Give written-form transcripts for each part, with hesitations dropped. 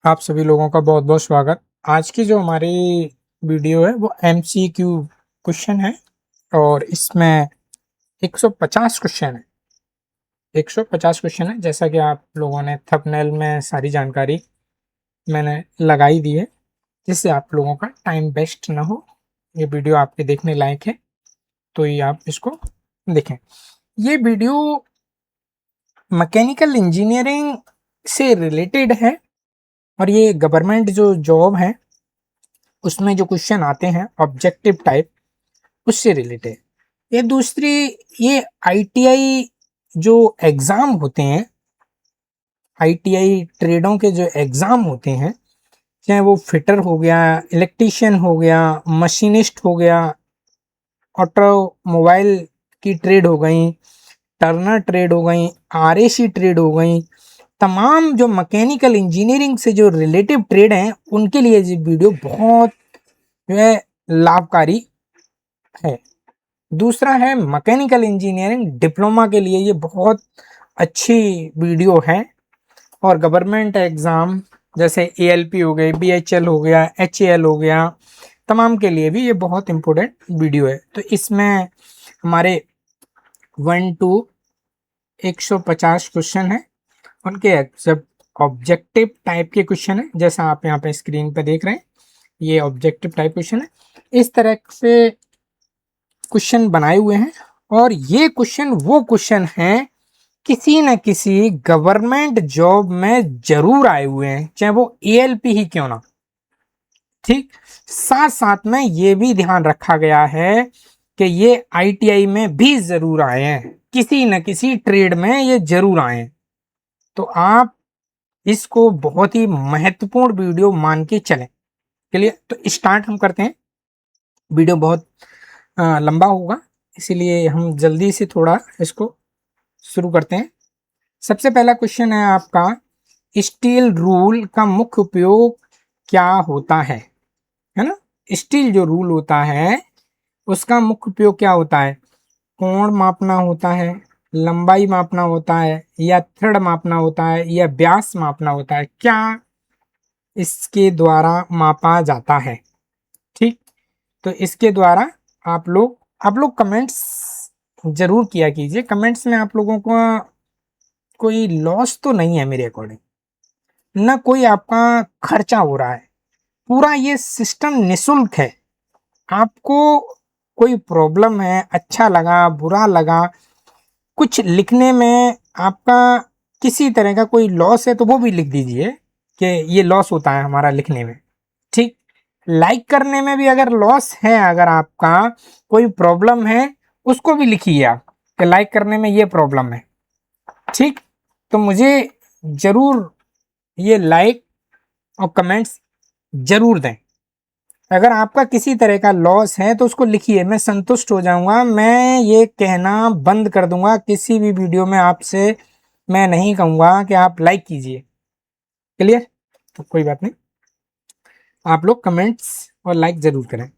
आप सभी लोगों का बहुत बहुत स्वागत। आज की जो हमारी वीडियो है वो एमसीक्यू क्वेश्चन है और इसमें 150 क्वेश्चन है। 150 क्वेश्चन है, जैसा कि आप लोगों ने थंबनेल में सारी जानकारी मैंने लगाई दी है, जिससे आप लोगों का टाइम वेस्ट ना हो। ये वीडियो आपके देखने लायक है तो ये आप इसको देखें। ये वीडियो मैकेनिकल इंजीनियरिंग से रिलेटेड है और ये गवर्नमेंट जो जॉब है उसमें जो क्वेश्चन आते हैं ऑब्जेक्टिव टाइप, उससे रिलेटेड। ये दूसरी, ये आईटीआई जो एग्जाम होते हैं, आईटीआई ट्रेडों के जो एग्जाम होते हैं, चाहे वो फिटर हो गया, इलेक्ट्रीशियन हो गया, मशीनिस्ट हो गया, ऑटोमोबाइल की ट्रेड हो गई, टर्नर ट्रेड हो गई, आरएसी ट्रेड हो गई, तमाम जो मैकेनिकल इंजीनियरिंग से जो रिलेटिव ट्रेड हैं उनके लिए ये वीडियो बहुत जो है लाभकारी है। दूसरा है मैकेनिकल इंजीनियरिंग डिप्लोमा के लिए ये बहुत अच्छी वीडियो है और गवर्नमेंट एग्जाम जैसे एएलपी हो गई, बीएचएल हो गया, एचएएल हो गया, तमाम के लिए भी ये बहुत इंपॉर्टेंट वीडियो है। तो इसमें हमारे 1 to 150 क्वेश्चन है, उनके सब ऑब्जेक्टिव टाइप के क्वेश्चन है, जैसा आप यहाँ पे स्क्रीन पे देख रहे हैं। ये ऑब्जेक्टिव टाइप क्वेश्चन है, इस तरह से क्वेश्चन बनाए हुए हैं और ये क्वेश्चन वो क्वेश्चन हैं किसी न किसी गवर्नमेंट जॉब में जरूर आए हुए हैं, चाहे वो एएलपी ही क्यों ना। ठीक, साथ साथ में ये भी ध्यान रखा गया है कि ये आईटीआई में भी जरूर आए हैं, किसी न किसी ट्रेड में ये जरूर आए हैं। तो आप इसको बहुत ही महत्वपूर्ण वीडियो मान के चलें। चलिए तो स्टार्ट हम करते हैं। वीडियो बहुत लंबा होगा, इसीलिए हम जल्दी से थोड़ा इसको शुरू करते हैं। सबसे पहला क्वेश्चन है आपका, स्टील रूल का मुख्य उपयोग क्या होता है ना। स्टील जो रूल होता है उसका मुख्य उपयोग क्या होता है? कोण मापना होता है, लंबाई मापना होता है, या थ्रेड मापना होता है, या व्यास मापना होता है? क्या इसके द्वारा मापा जाता है? ठीक, तो इसके द्वारा आप लोग कमेंट्स जरूर किया कीजिए। कमेंट्स में आप लोगों को कोई लॉस तो नहीं है मेरे अकॉर्डिंग, ना कोई आपका खर्चा हो रहा है, पूरा ये सिस्टम निशुल्क है। आपको कोई प्रॉब्लम है, अच्छा लगा, बुरा लगा, कुछ लिखने में आपका किसी तरह का कोई लॉस है तो वो भी लिख दीजिए कि ये लॉस होता है हमारा लिखने में। ठीक, लाइक करने में भी अगर लॉस है, अगर आपका कोई प्रॉब्लम है उसको भी लिखिए आप कि लाइक करने में ये प्रॉब्लम है। ठीक, तो मुझे जरूर ये लाइक और कमेंट्स जरूर दें। अगर आपका किसी तरह का लॉस है तो उसको लिखिए, मैं संतुष्ट हो जाऊंगा। मैं ये कहना बंद कर दूंगा किसी भी वीडियो में आपसे, मैं नहीं कहूंगा कि आप लाइक कीजिए। क्लियर? तो कोई बात नहीं, आप लोग कमेंट्स और लाइक जरूर करें।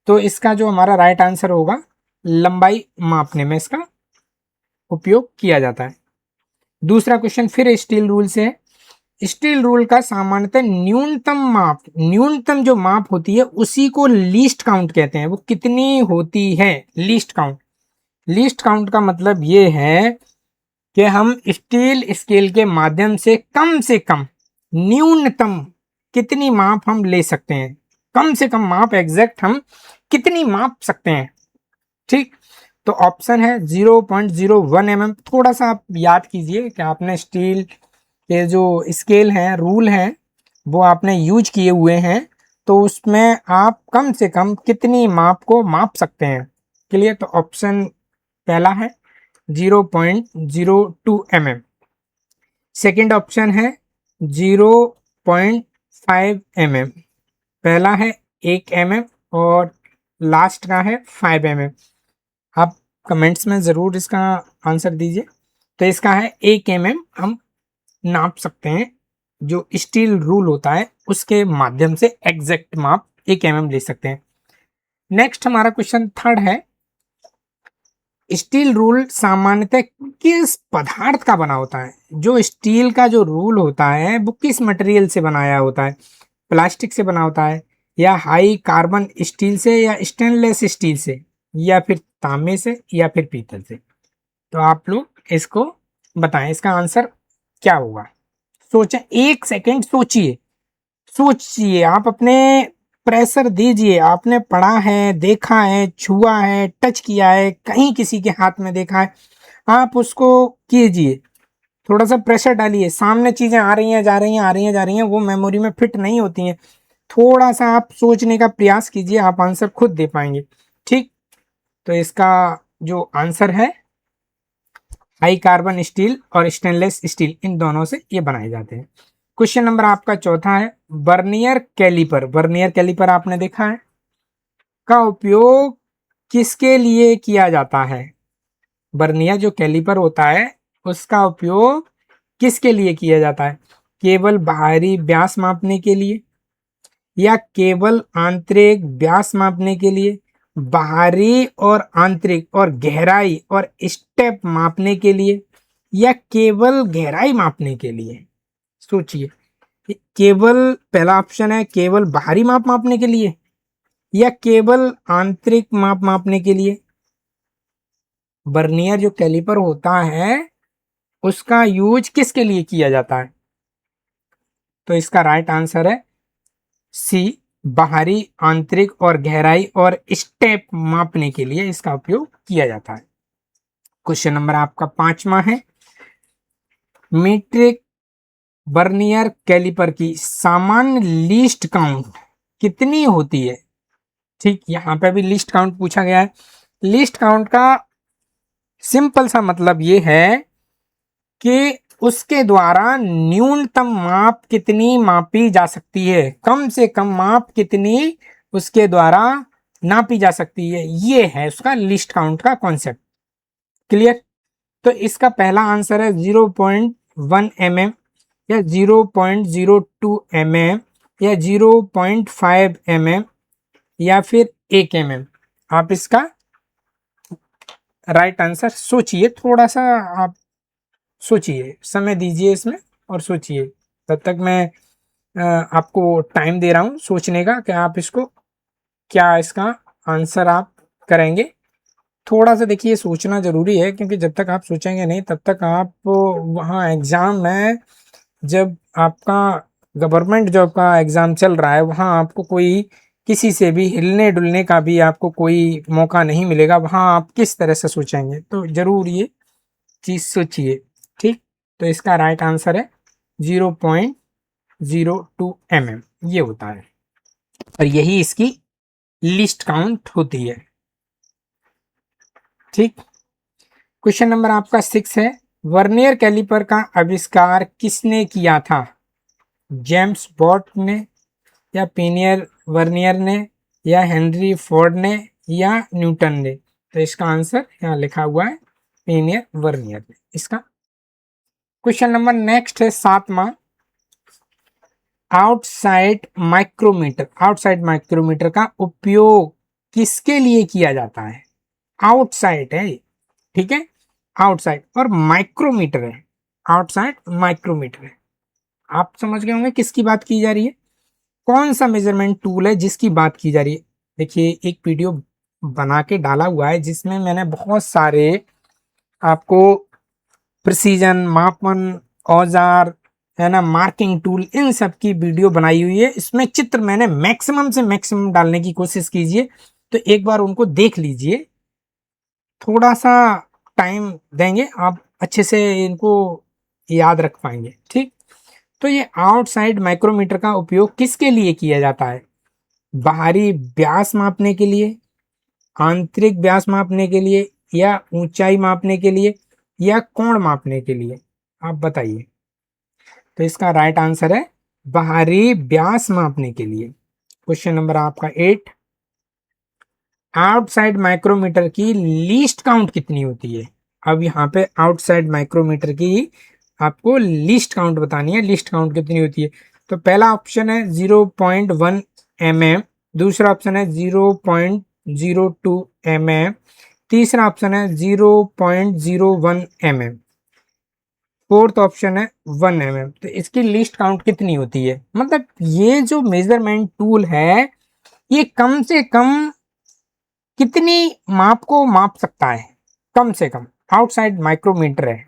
तो इसका जो हमारा राइट आंसर होगा, लंबाई मापने में इसका उपयोग किया जाता है। दूसरा क्वेश्चन फिर स्टील रूल से है। स्टील रूल का सामान्यतः न्यूनतम माप, न्यूनतम जो माप होती है उसी को लीस्ट काउंट कहते हैं। वो कितनी होती है? Least count. लीस्ट काउंट का मतलब ये है कि हम स्टील स्केल के माध्यम से कम न्यूनतम कितनी माप हम ले सकते हैं, कम से कम माप एग्जैक्ट हम कितनी माप सकते हैं। ठीक, तो ऑप्शन है 0.01 mm। थोड़ा सा आप याद कीजिए कि आपने स्टील के जो स्केल हैं, रूल हैं, वो आपने यूज किए हुए हैं, तो उसमें आप कम से कम कितनी माप को माप सकते हैं। क्लियर? तो ऑप्शन पहला है 0.02 mm। सेकेंड ऑप्शन है 0.5 mm। पहला है 1 mm और लास्ट का है 5 mm। आप कमेंट्स में ज़रूर इसका आंसर दीजिए। तो इसका है 1 mm हम नाप सकते हैं, जो स्टील रूल होता है उसके माध्यम से एग्जैक्ट माप 1 mm ले सकते हैं। नेक्स्ट हमारा क्वेश्चन थर्ड है, स्टील रूल सामान्यतः किस पदार्थ का बना होता है? जो स्टील का जो रूल होता है वो किस मटेरियल से बनाया होता है? प्लास्टिक से बना होता है, या हाई कार्बन स्टील से, या स्टेनलेस स्टील से, या फिर तांबे से, या फिर पीतल से? तो आप लोग इसको बताएं, इसका आंसर क्या होगा? सोचें, 1 सेकेंड सोचिए, सोचिए, आप अपने प्रेशर दीजिए। आपने पढ़ा है, देखा है, छुआ है, टच किया है, कहीं किसी के हाथ में देखा है, आप उसको कीजिए। थोड़ा सा प्रेशर डालिए, सामने चीजें आ रही हैं, जा रही हैं, आ रही हैं, जा रही हैं, वो मेमोरी में फिट नहीं होती हैं। थोड़ा सा आप सोचने का प्रयास कीजिए, आप आंसर खुद दे पाएंगे। ठीक, तो इसका जो आंसर है, हाई कार्बन स्टील और स्टेनलेस स्टील, इन दोनों से ये बनाए जाते हैं। क्वेश्चन नंबर आपका चौथा है, वर्नियर कैलिपर। वर्नियर कैलिपर आपने देखा है, का उपयोग किसके लिए किया जाता है? वर्नियर जो कैलिपर होता है उसका उपयोग किसके लिए किया जाता है? केवल बाहरी व्यास मापने के लिए, या केवल आंतरिक व्यास मापने के लिए, बाहरी और आंतरिक और गहराई और स्टेप मापने के लिए, या केवल गहराई मापने के लिए? सोचिए, केवल पहला ऑप्शन है केवल बाहरी माप मापने के लिए, या केवल आंतरिक माप मापने के लिए। वर्नियर जो कैलिपर होता है उसका यूज किसके लिए किया जाता है? तो इसका राइट आंसर है सी, बाहरी, आंतरिक और गहराई और स्टेप मापने के लिए इसका उपयोग किया जाता है। क्वेश्चन नंबर आपका पांचवा है, मीट्रिक वर्नियर कैलिपर की सामान्य लिस्ट काउंट कितनी होती है? ठीक, यहां पे भी लिस्ट काउंट पूछा गया है। लिस्ट काउंट का सिंपल सा मतलब ये है कि उसके द्वारा न्यूनतम माप कितनी मापी जा सकती है, कम से कम माप कितनी उसके द्वारा नापी जा सकती है, ये है उसका लिस्ट काउंट का कॉन्सेप्ट। क्लियर? तो इसका पहला आंसर है 0.1 mm, या 0.02 mm, या 0.5 mm, या फिर 1 mm। आप इसका राइट आंसर सोचिए, थोड़ा सा आप सोचिए, समय दीजिए इसमें और सोचिए। तब तक मैं आपको टाइम दे रहा हूँ सोचने का कि आप इसको क्या इसका आंसर आप करेंगे। थोड़ा सा देखिए, सोचना जरूरी है, क्योंकि जब तक आप सोचेंगे नहीं तब तक आप वहाँ एग्जाम में, जब आपका गवर्नमेंट जॉब का एग्जाम चल रहा है, वहाँ आपको कोई किसी से भी हिलने डुलने का भी आपको कोई मौका नहीं मिलेगा। वहाँ आप किस तरह से सोचेंगे? तो जरूर ये चीज सोचिए। ठीक, तो इसका राइट आंसर है 0.02 mm, ये होता है, और यही इसकी लिस्ट काउंट होती है। ठीक, क्वेश्चन नंबर आपका 6 है, वर्नियर कैलिपर का आविष्कार किसने किया था? जेम्स वॉट ने, या पीनियर वर्नियर ने, या हेनरी फोर्ड ने, या न्यूटन ने? तो इसका आंसर यहाँ लिखा हुआ है पीनियर वर्नियर ने इसका। क्वेश्चन नंबर नेक्स्ट है 7वां, आउटसाइड माइक्रोमीटर। आउटसाइड माइक्रोमीटर का उपयोग किसके लिए किया जाता है? आउटसाइड है ये, ठीक है, आउटसाइड, और माइक्रोमीटर है, आउटसाइड माइक्रोमीटर है। आप समझ गए होंगे किसकी बात की जा रही है, कौन सा मेजरमेंट टूल है जिसकी बात की जा रही है। देखिए, एक वीडियो बना के डाला हुआ है जिसमें मैंने बहुत सारे आपको प्रिसीजन, मापन औजार, है ना, मार्किंग टूल, इन सब की वीडियो बनाई हुई है। इसमें चित्र मैंने मैक्सिमम से मैक्सिमम डालने की कोशिश कीजिए, तो एक बार उनको देख लीजिए। थोड़ा सा टाइम देंगे, आप अच्छे से इनको याद रख पाएंगे। ठीक, तो ये आउटसाइड माइक्रोमीटर का उपयोग किसके लिए किया जाता है? बाहरी व्यास मापने के लिए, आंतरिक व्यास मापने के लिए, या ऊंचाई मापने के लिए, या कोण मापने के लिए? आप बताइए। तो इसका राइट आंसर है बाहरी व्यास मापने के लिए। क्वेश्चन नंबर आपका 8, आउटसाइड माइक्रोमीटर की लीस्ट काउंट कितनी होती है? अब यहाँ पे आउटसाइड माइक्रोमीटर की आपको लीस्ट काउंट बतानी है, लीस्ट काउंट कितनी होती है। तो पहला ऑप्शन है 0.1 mm, दूसरा ऑप्शन है 0.02 mm, तीसरा ऑप्शन है 0.01 mm, फोर्थ ऑप्शन है 1 mm। तो इसकी लीस्ट काउंट कितनी होती है? मतलब ये जो मेजरमेंट टूल है ये कम से कम कितनी माप को माप सकता है? कम से कम, आउटसाइड माइक्रोमीटर है,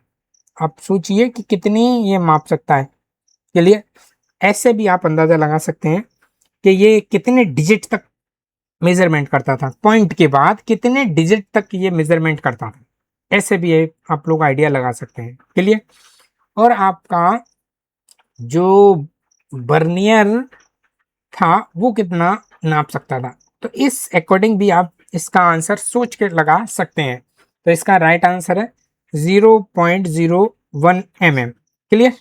आप सोचिए कि कितनी ये माप सकता है। चलिए, ऐसे भी आप अंदाजा लगा सकते हैं कि ये कितने डिजिट तक मेजरमेंट करता था, पॉइंट के बाद कितने डिजिट तक ये मेजरमेंट करता था, ऐसे भी आप लोग आइडिया लगा सकते हैं। चलिए, और आपका जो बर्नियर था वो कितना नाप सकता था? तो इस अकॉर्डिंग भी आप इसका आंसर सोच के लगा सकते हैं। तो इसका राइट आंसर है 0.01 mm। क्लियर।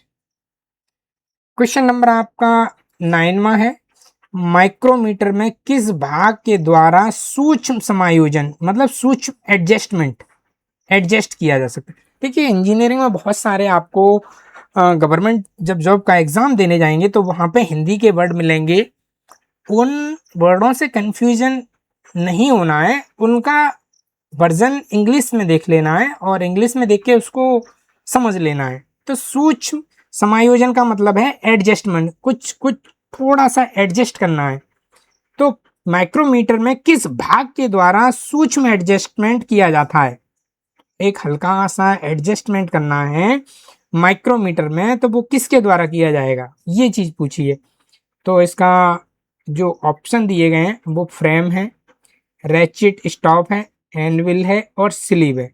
क्वेश्चन नंबर आपका 9वां है, माइक्रोमीटर में किस भाग के द्वारा सूक्ष्म समायोजन मतलब सूक्ष्म एडजस्ट किया जा सकता है? देखिए, इंजीनियरिंग में बहुत सारे आपको गवर्नमेंट जब जॉब का एग्जाम देने जाएंगे तो वहां पे हिंदी के वर्ड मिलेंगे, उन वर्डों से कंफ्यूजन नहीं होना है, उनका वर्जन इंग्लिश में देख लेना है और इंग्लिश में देख के उसको समझ लेना है। तो सूक्ष्म समायोजन का मतलब है एडजस्टमेंट, कुछ कुछ थोड़ा सा एडजस्ट करना है। तो माइक्रोमीटर में किस भाग के द्वारा सूक्ष्म एडजस्टमेंट किया जाता है? एक हल्का सा एडजस्टमेंट करना है माइक्रोमीटर में, तो वो किसके द्वारा किया जाएगा, ये चीज पूछिए। तो इसका जो ऑप्शन दिए गए हैं वो फ्रेम है, रैचिट स्टॉप है, एनविल है और स्लीव है।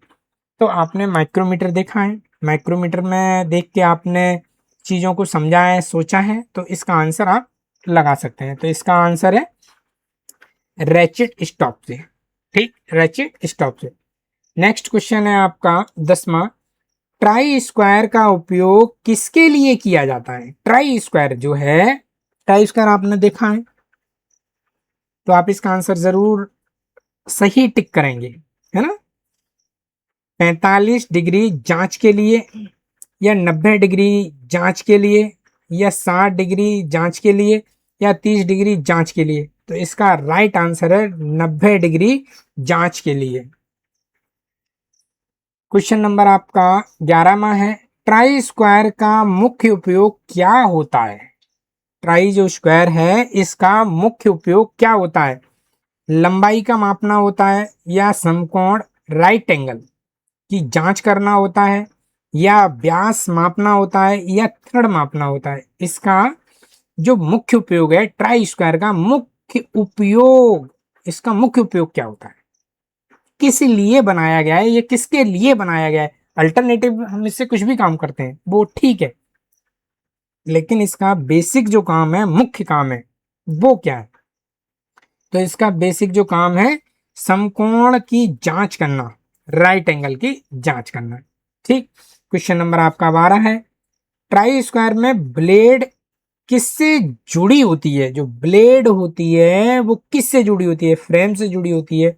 तो आपने माइक्रोमीटर देखा है, माइक्रोमीटर में देख के आपने चीज़ों को समझा है, सोचा है, तो इसका आंसर आप लगा सकते हैं। तो इसका आंसर है रैचिट स्टॉप से। ठीक, रैचिट स्टॉप से। नेक्स्ट क्वेश्चन है आपका 10वां, ट्राई स्क्वायर का उपयोग किसके लिए किया जाता है? ट्राई स्क्वायर जो है, ट्राई स्क्वायर आपने देखा है तो आप इसका आंसर जरूर सही टिक करेंगे, है ना। 45 डिग्री जांच के लिए, या 90 डिग्री जांच के लिए, या 60 डिग्री जांच के लिए, या 30 डिग्री जांच के लिए। तो इसका राइट आंसर है 90 डिग्री जांच के लिए। क्वेश्चन नंबर आपका 11वां है, ट्राई स्क्वायर का मुख्य उपयोग क्या होता है? ट्राई जो स्क्वायर है इसका मुख्य उपयोग क्या होता है? लंबाई का मापना होता है, या समकोण राइट एंगल की जांच करना होता है, या व्यास मापना होता है, या थ्रेड मापना होता है? इसका जो मुख्य उपयोग है ट्राई स्क्वायर का मुख्य उपयोग, इसका मुख्य उपयोग क्या होता है, किस लिए बनाया गया है, ये किसके लिए बनाया गया है? अल्टरनेटिव हम इससे कुछ भी काम करते हैं वो ठीक है, लेकिन इसका बेसिक जो काम है, मुख्य काम है, वो क्या है? तो इसका बेसिक जो काम है समकोण की जांच करना, राइट एंगल की जांच करना। ठीक। क्वेश्चन नंबर आपका 12 है, ट्राई स्क्वायर में ब्लेड किससे जुड़ी होती है? जो ब्लेड होती है वो किससे जुड़ी होती है? फ्रेम से जुड़ी होती है,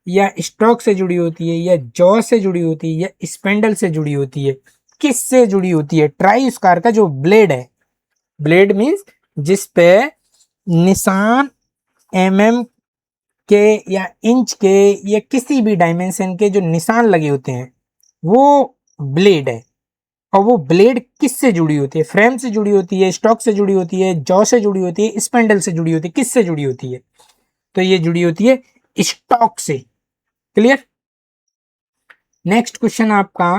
या स्टॉक से जुड़ी होती है, या जॉ से जुड़ी होती है, या स्पेंडल से जुड़ी होती है? किससे जुड़ी होती है? ट्राई स्क्वायर का जो ब्लेड है, ब्लेड मीन्स जिस पे निशान mm के या इंच के या किसी भी डायमेंशन के जो निशान लगे होते हैं वो ब्लेड है। और वो ब्लेड किससे जुड़ी होती है? फ्रेम से जुड़ी होती है, स्टॉक से जुड़ी होती है, जॉ से जुड़ी होती है, स्पेंडल से जुड़ी होती है, किससे जुड़ी होती है? तो ये जुड़ी होती है स्टॉक से। क्लियर। नेक्स्ट क्वेश्चन आपका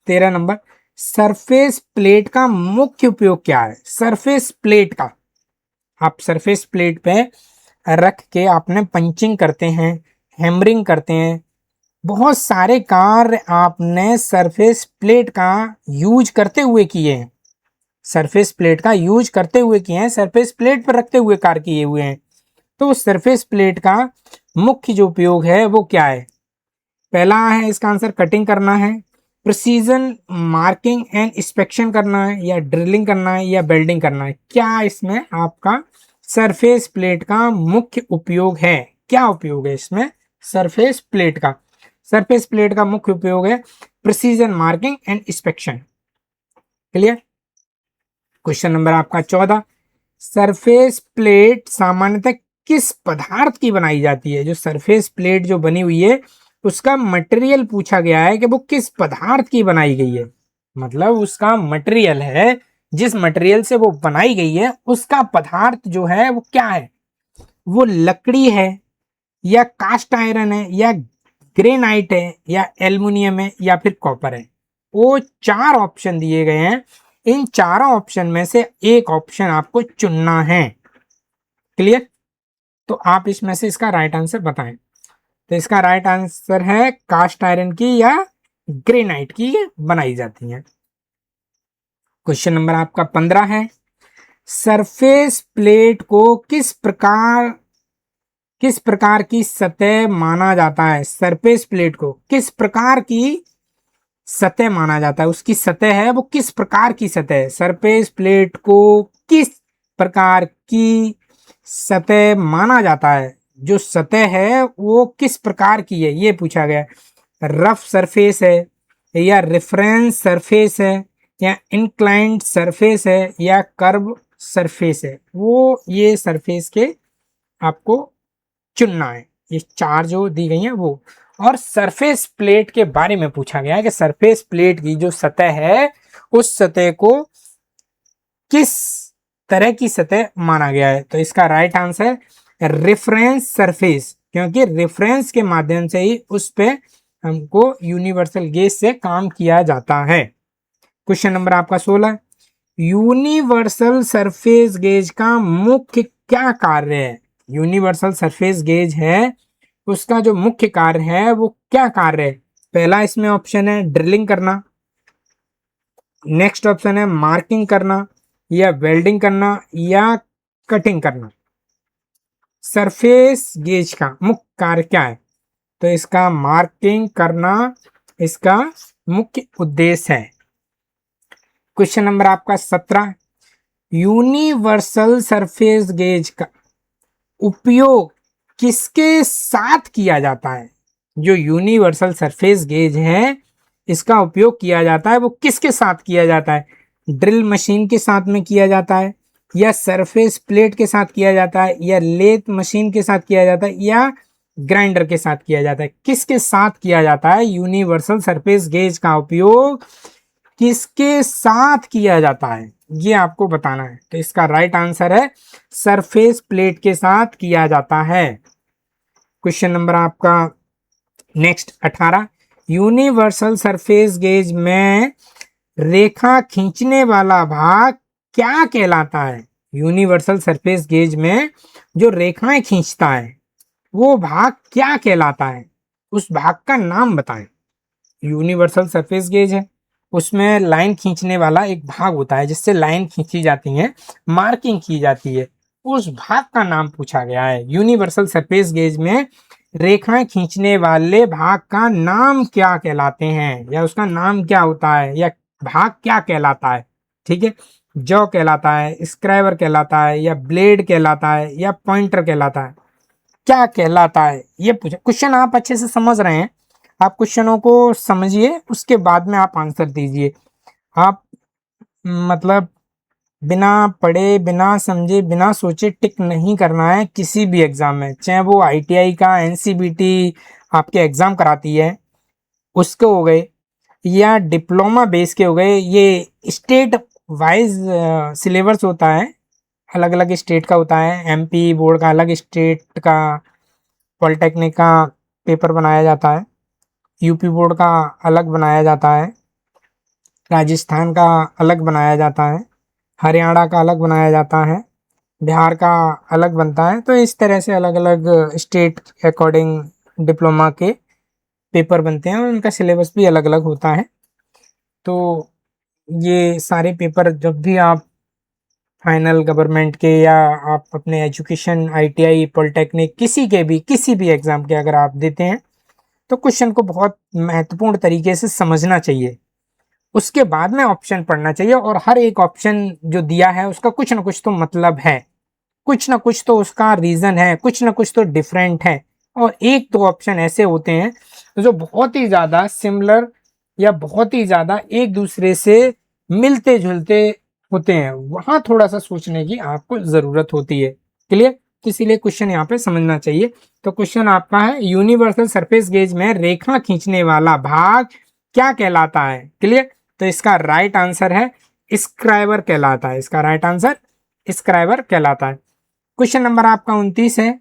13 नंबर, सरफेस प्लेट का मुख्य उपयोग क्या है? सरफेस प्लेट का, आप सरफेस प्लेट पे रख के आपने पंचिंग करते हैं, हैमरिंग करते हैं, बहुत सारे कार्य आपने सरफेस प्लेट का यूज करते हुए किए हैं, सरफेस प्लेट का यूज करते हुए किए हैं, सरफेस प्लेट पर रखते हुए कार्य किए हुए हैं। तो सरफेस प्लेट का मुख्य जो उपयोग है वो क्या है? पहला है इसका आंसर कटिंग करना है, प्रिसीजन मार्किंग एंड इंस्पेक्शन करना है, या ड्रिलिंग करना है, या वेल्डिंग करना है? क्या इसमें आपका सरफेस प्लेट का मुख्य उपयोग है? क्या उपयोग है इसमें सरफेस प्लेट का? सरफेस प्लेट का मुख्य उपयोग है precision marking and inspection. Clear. Question number आपका 14, सरफेस प्लेट सामान्यतः किस पदार्थ की बनाई जाती है? जो सरफेस प्लेट जो बनी हुई है उसका मटेरियल पूछा गया है कि वो किस पदार्थ की बनाई गई है, मतलब उसका मटेरियल है, जिस मटेरियल से वो बनाई गई है उसका पदार्थ जो है वो क्या है, वो लकड़ी है या कास्ट आयरन है या ग्रेनाइट है या एल्युमिनियम है या फिर कॉपर है। वो 4 ऑप्शन दिए गए हैं, इन चारों ऑप्शन में से एक ऑप्शन आपको चुनना है। क्लियर? तो आप इसमें से इसका राइट आंसर बताएं। तो इसका राइट आंसर है कास्ट आयरन की या ग्रेनाइट की बनाई जाती है। क्वेश्चन नंबर आपका 15 है, सरफेस प्लेट को किस प्रकार की सतह माना जाता है? सरफेस प्लेट को किस प्रकार की सतह माना जाता है, उसकी सतह है वो किस प्रकार की सतह है? सरफेस प्लेट को किस प्रकार की सतह माना जाता है, जो सतह है वो किस प्रकार की है, ये पूछा गया। रफ सरफेस है या रेफरेंस सरफेस है या इंक्लाइंड सरफेस है या कर्व सरफेस है, वो ये सरफेस के आपको चुनना है। ये 4 जो दी गई हैं वो। और सरफेस प्लेट के बारे में पूछा गया है कि सरफेस प्लेट की जो सतह है उस सतह को किस तरह की सतह माना गया है। तो इसका राइट आंसर रेफरेंस सरफेस, क्योंकि रेफरेंस के माध्यम से ही उस पे हमको यूनिवर्सल गेज से काम किया जाता है। क्वेश्चन नंबर आपका 16, यूनिवर्सल सरफेस गेज का मुख्य क्या कार्य है? यूनिवर्सल सरफेस गेज है उसका जो मुख्य कार्य है वो क्या कार्य है? पहला इसमें ऑप्शन है ड्रिलिंग करना, नेक्स्ट ऑप्शन है मार्किंग करना या वेल्डिंग करना या कटिंग करना। सरफेस गेज का मुख्य कार्य क्या है? तो इसका मार्किंग करना इसका मुख्य उद्देश्य है। क्वेश्चन नंबर आपका 17, यूनिवर्सल सरफेस गेज का उपयोग किसके साथ किया जाता है? जो यूनिवर्सल सरफेस गेज है इसका उपयोग किया जाता है वो किसके साथ किया जाता है? ड्रिल मशीन के साथ में किया जाता है या सरफेस प्लेट के साथ किया जाता है या लेथ मशीन के साथ किया जाता है या ग्राइंडर के साथ किया जाता है? किसके साथ किया जाता है? यूनिवर्सल सरफेस गेज का उपयोग किसके साथ किया जाता है, ये आपको बताना है। तो इसका राइट आंसर है सरफेस प्लेट के साथ किया जाता है। क्वेश्चन नंबर आपका नेक्स्ट 18, यूनिवर्सल सरफेस गेज में रेखा खींचने वाला भाग क्या कहलाता है? यूनिवर्सल सरफेस गेज में जो रेखाएं खींचता है वो भाग क्या कहलाता है? उस भाग का नाम बताएं। यूनिवर्सल सरफेस गेज है उसमें लाइन खींचने वाला एक भाग होता है जिससे लाइन खींची जाती है, मार्किंग की जाती है, उस भाग का नाम पूछा गया है। यूनिवर्सल सरफेस गेज में रेखाएं खींचने वाले भाग का नाम क्या कहलाते हैं या उसका नाम क्या होता है या भाग क्या कहलाता है? ठीक है, जॉ कहलाता है, स्क्राइबर कहलाता है या ब्लेड कहलाता है या पॉइंटर कहलाता है, क्या कहलाता है? ये पूछा। क्वेश्चन आप अच्छे से समझ रहे हैं, आप क्वेश्चनों को समझिए उसके बाद में आप आंसर दीजिए। आप मतलब बिना पढ़े बिना समझे बिना सोचे टिक नहीं करना है किसी भी एग्जाम में, चाहे वो आईटीआई का एनसीबीटी आपके एग्जाम कराती है उसके हो गए या डिप्लोमा बेस के हो गए, ये स्टेट वाइज सिलेबस होता है, अलग अलग स्टेट का होता है। एमपी बोर्ड का अलग, स्टेट का पॉलिटेक्निक का पेपर बनाया जाता है, यूपी बोर्ड का अलग बनाया जाता है, राजस्थान का अलग बनाया जाता है, हरियाणा का अलग बनाया जाता है, बिहार का अलग बनता है। तो इस तरह से अलग अलग स्टेट अकॉर्डिंग डिप्लोमा के पेपर बनते हैं और उनका सिलेबस भी अलग अलग होता है। तो ये सारे पेपर जब भी आप फाइनल गवर्नमेंट के या आप अपने एजुकेशन आईटीआई पॉलिटेक्निक किसी भी एग्ज़ाम के अगर आप देते हैं तो क्वेश्चन को बहुत महत्वपूर्ण तरीके से समझना चाहिए, उसके बाद में ऑप्शन पढ़ना चाहिए। और हर एक ऑप्शन जो दिया है उसका कुछ ना कुछ तो मतलब है, कुछ ना कुछ तो उसका रीज़न है, कुछ ना कुछ तो डिफरेंट है। और एक दो ऑप्शन ऐसे होते हैं जो बहुत ही ज़्यादा सिमिलर या बहुत ही ज़्यादा एक दूसरे से मिलते जुलते होते हैं, वहाँ थोड़ा सा सोचने की आपको ज़रूरत होती है। क्लियर? तो इसीलिए क्वेश्चन यहाँ पे समझना चाहिए। तो क्वेश्चन आपका है यूनिवर्सल सरफेस गेज में रेखा खींचने वाला भाग क्या कहलाता है? क्लियर। तो इसका राइट आंसर है स्क्राइबर कहलाता है। इसका राइट आंसर स्क्राइबर कहलाता है। क्वेश्चन नंबर आपका 29 है,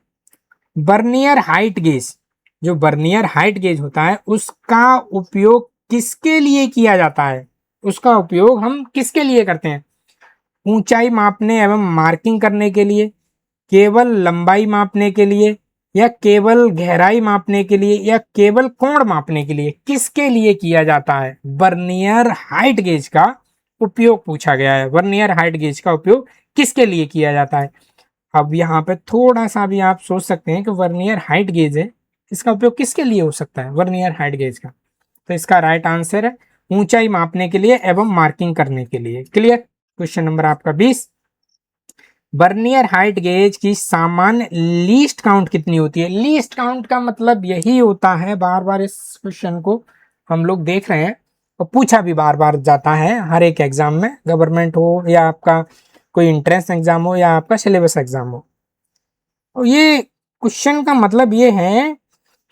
बर्नियर हाइट गेज, जो बर्नियर हाइट गेज होता है उसका उपयोग किसके लिए किया जाता है? उसका उपयोग हम किसके लिए करते हैं? ऊंचाई मापने एवं मार्किंग करने के लिए, केवल लंबाई मापने के लिए, या केवल गहराई मापने के लिए, या केवल कोण मापने के लिए? किसके लिए किया जाता है? वर्नियर हाइट गेज का उपयोग पूछा गया है। वर्नियर हाइट गेज का उपयोग किसके लिए किया जाता है? अब यहाँ पे थोड़ा सा भी आप सोच सकते हैं कि वर्नियर हाइट गेज है, इसका उपयोग किसके लिए हो सकता है वर्नियर हाइट गेज का? तो इसका राइट आंसर है ऊंचाई मापने के लिए एवं मार्किंग करने के लिए। क्लियर। क्वेश्चन नंबर आपका 20, बर्नियर हाइट गेज की सामान्य लीस्ट काउंट कितनी होती है? लीस्ट काउंट का मतलब यही होता है, बार बार इस क्वेश्चन को हम लोग देख रहे हैं और पूछा भी बार बार जाता है हर एक एग्जाम में, गवर्नमेंट हो या आपका कोई इंट्रेंस एग्जाम हो या आपका सिलेबस एग्जाम हो। और ये क्वेश्चन का मतलब ये है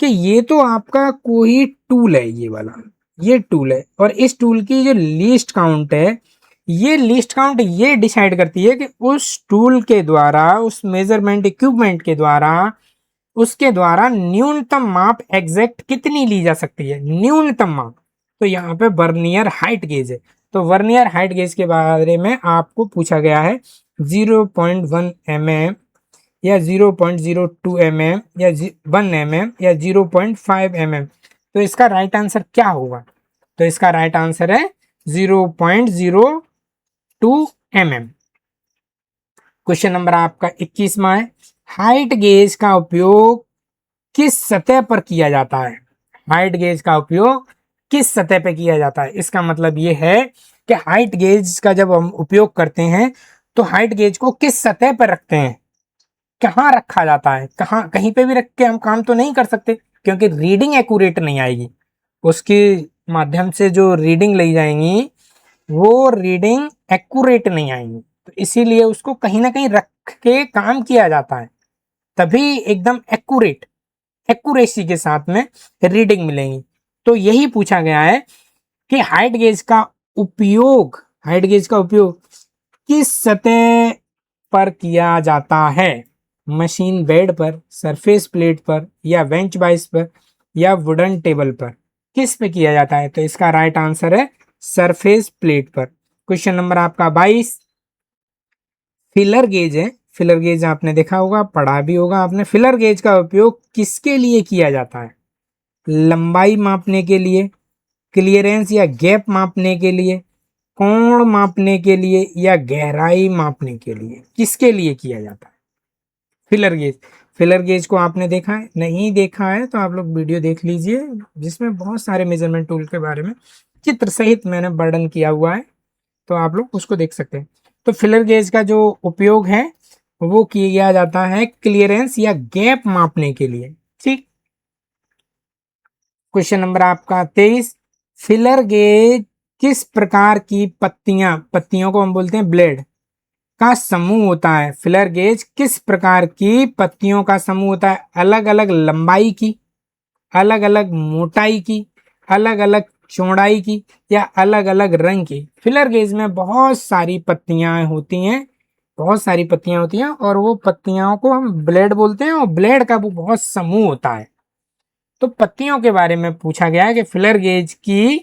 कि ये तो आपका कोई टूल है, ये वाला ये टूल है, और इस टूल की जो लीस्ट काउंट है, ये लीस्ट काउंट ये डिसाइड करती है कि उस टूल के द्वारा, उस मेजरमेंट इक्विपमेंट के द्वारा, उसके द्वारा न्यूनतम माप एग्जैक्ट कितनी ली जा सकती है, न्यूनतम माप। तो यहाँ पे वर्नियर हाइट गेज है, तो वर्नियर हाइट गेज के बारे में आपको पूछा गया है 0.1 mm या 0.02 mm या 1 mm या 0.5 mm। तो इसका राइट आंसर क्या होगा? तो इसका राइट आंसर है 0.02 mm। क्वेश्चन नंबर आपका 21वां है, हाइट गेज का उपयोग किस सतह पर किया जाता है? हाइट गेज का उपयोग किस सतह पर किया जाता है? इसका मतलब ये है कि हाइट गेज का जब हम उपयोग करते हैं तो हाइट गेज को किस सतह पर रखते हैं, कहाँ रखा जाता है? कहाँ, कहीं पे भी रख के हम काम तो नहीं कर सकते, क्योंकि रीडिंग एक्यूरेट नहीं आएगी। उसके माध्यम से जो रीडिंग ली जाएंगी वो रीडिंग एक्यूरेट नहीं आएंगी, तो इसीलिए उसको कहीं ना कहीं रख के काम किया जाता है, तभी एकदम एक्यूरेट, एक्यूरेसी के साथ में रीडिंग मिलेंगी। तो यही पूछा गया है कि हाइट गेज का उपयोग, हाइट गेज का उपयोग किस सतह पर किया जाता है? मशीन बेड पर, सरफेस प्लेट पर, या बेंच बाइस पर, या वुडन टेबल पर? किस पे किया जाता है? तो इसका राइट आंसर है सरफेस प्लेट पर। क्वेश्चन नंबर आपका 22, फिलर गेज है। फिलर गेज आपने देखा होगा, पढ़ा भी होगा आपने। फिलर गेज का उपयोग किसके लिए किया जाता है? लंबाई मापने के लिए, क्लियरेंस या गैप मापने के लिए, कोण मापने के लिए, या गहराई मापने के लिए? किसके लिए किया जाता है फिलर गेज? फिलर गेज को आपने देखा है? नहीं देखा है तो आप लोग वीडियो देख लीजिए, जिसमें बहुत सारे मेजरमेंट टूल के बारे में चित्र सहित मैंने वर्णन किया हुआ है, तो आप लोग उसको देख सकते हैं। तो फिलर गेज का जो उपयोग है वो किया जाता है क्लियरेंस या गैप मापने के लिए। ठीक। क्वेश्चन नंबर आपका 23, फिलर गेज किस प्रकार की पत्तियां, पत्तियों को हम बोलते हैं ब्लेड, का समूह होता है? फिलर गेज किस प्रकार की पत्तियों का समूह होता है? अलग अलग लंबाई की, अलग अलग मोटाई की, अलग अलग चौड़ाई की, या अलग अलग रंग की? फिलर गेज में बहुत सारी पत्तियां होती हैं, बहुत सारी पत्तियां होती हैं, और वो पत्तियों को हम ब्लेड बोलते हैं, और ब्लेड का वो बहुत समूह होता है। तो पत्तियों के बारे में पूछा गया है कि फिलर गेज की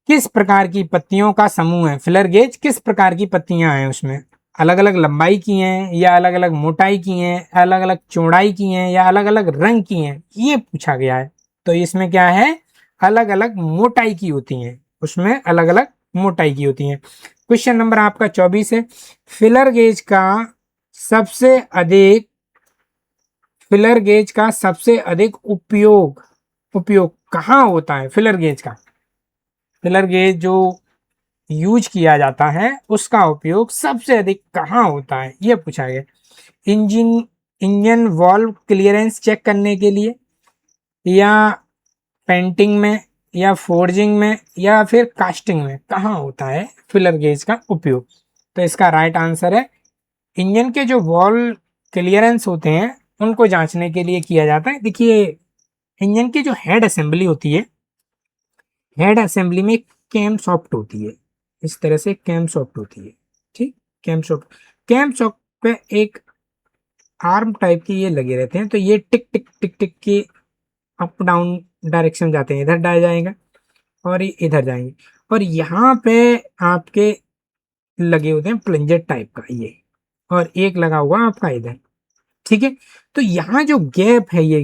किस प्रकार की पत्तियों का समूह है? फिलर गेज किस प्रकार की पत्तियां हैं, उसमें अलग अलग लंबाई की हैं, या अलग अलग मोटाई की हैं, अलग अलग चौड़ाई की हैं, या अलग अलग रंग की हैं, ये पूछा गया है। तो इसमें क्या है, अलग अलग मोटाई की होती हैं, उसमें अलग अलग मोटाई की होती हैं। क्वेश्चन नंबर आपका 24 है, फिलर गेज का सबसे अधिक, फिलर गेज का सबसे अधिक उपयोग, उपयोग कहाँ होता है? फिलर गेज का, फिलर गेज जो यूज किया जाता है उसका उपयोग सबसे अधिक कहाँ होता है, यह पूछा गया। इंजन वॉल्व क्लियरेंस चेक करने के लिए, या पेंटिंग में, या फोर्जिंग में, या फिर कास्टिंग में, कहाँ होता है फिलर गेज का उपयोग? तो इसका राइट आंसर है इंजन के जो वॉल्व क्लियरेंस होते हैं उनको जांचने के लिए किया जाता है। देखिए इंजन की जो हेड असेंबली होती है, हेड असेंबली में कैम सॉफ्ट होती है, इस तरह से कैम सॉफ्ट होती है। ठीक, कैम सॉफ्ट पे एक आर्म टाइप के ये लगे रहते हैं, तो ये टिक टिक टिक टिक के अप डाउन डायरेक्शन जाते हैं, इधर डाल जाएगा और ये इधर जाएंगे, और यहाँ पे आपके लगे होते हैं प्लंजर टाइप का ये, और एक लगा हुआ आपका इधर। ठीक है, तो यहाँ जो गैप है, ये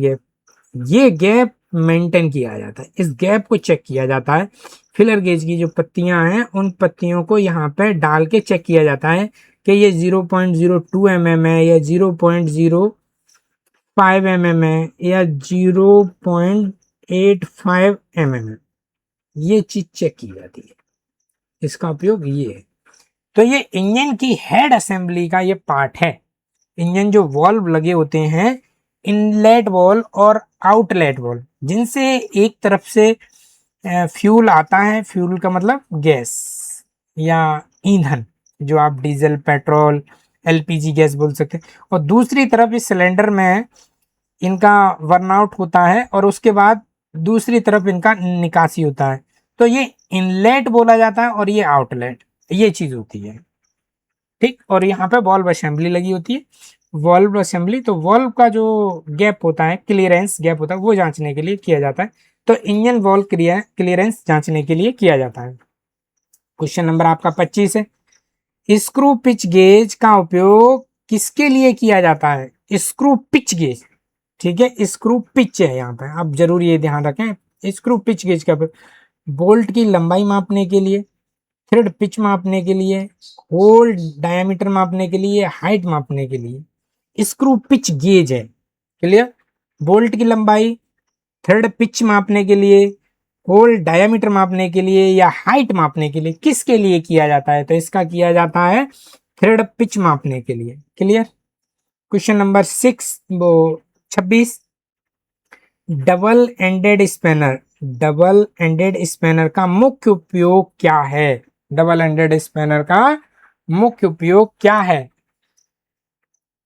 गैप मेंटेन किया जाता है, इस गैप को चेक किया जाता है। फिलर गेज की जो पत्तियां हैं उन पत्तियों को यहाँ पे डाल के चेक किया जाता है कि ये 0.02 mm है या 0.05 mm है या 0.85 mm है, ये चीज चेक की जाती है। इसका उपयोग ये है। तो ये इंजन की हेड असेंबली का ये पार्ट है। इंजन जो वॉल्व लगे होते हैं, इनलेट वॉल्व और आउटलेट वॉल्व, जिनसे एक तरफ से फ्यूल आता है, फ्यूल का मतलब गैस या ईंधन, जो आप डीजल, पेट्रोल, एलपीजी गैस बोल सकते हैं, और दूसरी तरफ इस सिलेंडर में इनका बर्नआउट होता है और उसके बाद दूसरी तरफ इनका निकासी होता है। तो ये इनलेट बोला जाता है और ये आउटलेट, ये चीज होती है। ठीक, और यहाँ पे वॉल्व असेंबली लगी होती है। वॉल्व असेंबली, तो वॉल्व का जो गैप होता है, क्लियरेंस गैप होता है, वो जांचने के लिए किया जाता है। तो इंजन वॉल्व क्लियरेंस जांचने के लिए किया जाता है। क्वेश्चन नंबर आपका 25 है, स्क्रू पिच गेज का उपयोग किसके लिए किया जाता है? स्क्रू पिच गेज, ठीक है, स्क्रू पिच है यहाँ पे, आप जरूर ये ध्यान रखें। स्क्रू पिच गेज का बोल्ट की लंबाई मापने के लिए, थ्रेड पिच मापने के लिए, होल डायमीटर मापने के लिए, हाइट मापने के लिए स्क्रू पिच गेज है। क्लियर? बोल्ट की लंबाई, थ्रेड पिच मापने के लिए, होल डायमीटर मापने के लिए या हाइट मापने के लिए, किसके लिए किया जाता है? तो इसका किया जाता है थ्रेड पिच मापने के लिए। Clear? Question number 26, double ended spanner, double ended spanner का मुख्य उपयोग क्या है? डबल एंडेड स्पैनर का मुख्य उपयोग क्या है?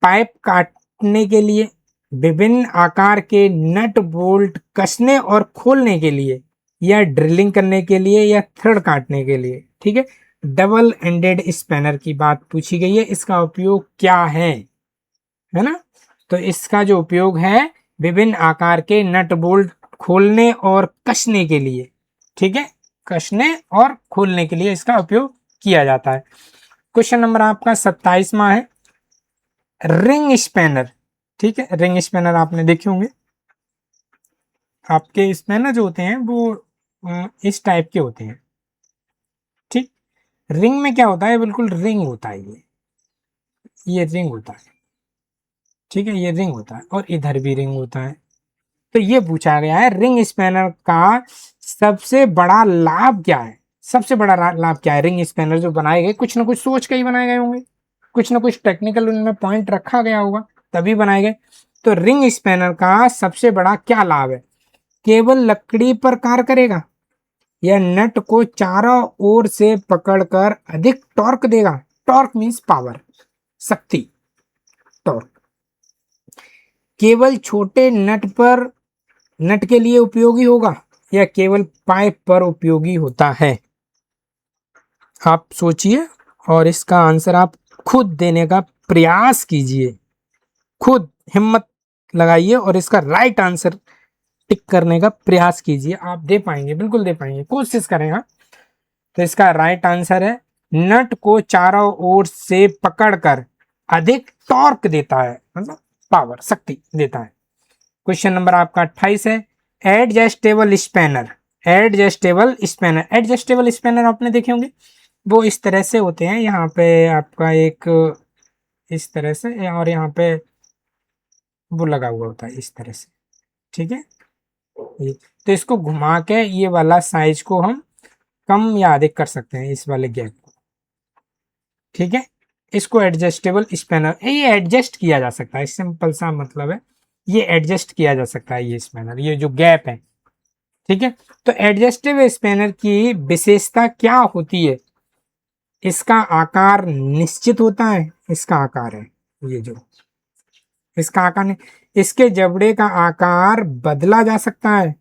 पाइप काटने के लिए, विभिन्न आकार के नट बोल्ट कसने और खोलने के लिए, या ड्रिलिंग करने के लिए, या थ्रेड काटने के लिए। ठीक है, डबल एंडेड स्पैनर की बात पूछी गई है, इसका उपयोग क्या है ना? तो इसका जो उपयोग है, विभिन्न आकार के नट बोल्ट खोलने और कसने के लिए। ठीक है, कसने और खोलने के लिए इसका उपयोग किया जाता है। क्वेश्चन नंबर आपका 27वां है, रिंग स्पैनर। ठीक है, रिंग स्पैनर आपने देखे होंगे, आपके स्पैनर जो होते हैं वो इस टाइप के होते हैं। ठीक, रिंग में क्या होता है? बिल्कुल रिंग होता है, ये रिंग होता है। ठीक है, ये रिंग होता है और इधर भी रिंग होता है। तो ये पूछा गया है, रिंग स्पैनर का सबसे बड़ा लाभ क्या है? सबसे बड़ा लाभ क्या है? रिंग स्पैनर जो बनाए गए, कुछ ना कुछ सोच के ही बनाए गए होंगे, कुछ ना कुछ टेक्निकल उनमें पॉइंट रखा गया होगा, तभी बनाए गए। तो रिंग स्पैनर का सबसे बड़ा क्या लाभ है? केवल लकड़ी पर कार्य करेगा, या नट को चारों ओर से पकड़कर अधिक टॉर्क देगा? टॉर्क मीन्स पावर, शक्ति, टॉर्क। केवल छोटे नट के लिए उपयोगी होगा, या केवल पाइप पर उपयोगी होता है? आप सोचिए और इसका आंसर आप खुद देने का प्रयास कीजिए, खुद हिम्मत लगाइए और इसका राइट आंसर टिक करने का प्रयास कीजिए। आप दे पाएंगे, बिल्कुल दे पाएंगे, कोशिश करेगा। तो इसका राइट आंसर है, नट को चारों ओर से पकड़कर अधिक टॉर्क देता है, मतलब पावर, शक्ति देता है। क्वेश्चन नंबर आपका 28 है, एडजस्टेबल स्पैनर। एडजस्टेबल स्पैनर आपने देखे होंगे, वो इस तरह से होते हैं। यहाँ पे आपका एक इस तरह से, और यहाँ पे वो लगा हुआ होता है इस तरह से। ठीक है, तो इसको घुमा के ये वाला साइज को हम कम या अधिक कर सकते हैं, इस वाले गैप को। ठीक है, इसको एडजस्टेबल स्पैनर, ये एडजस्ट किया जा सकता है, सिंपल सा मतलब है, ये एडजस्ट किया जा सकता है ये स्पैनर, ये जो गैप है। ठीक है, तो एडजस्टेबल स्पैनर की विशेषता क्या होती है? इसका आकार निश्चित होता है, इसका आकार है ये जो इसका आकार नहीं, इसके जबड़े का आकार बदला जा सकता है।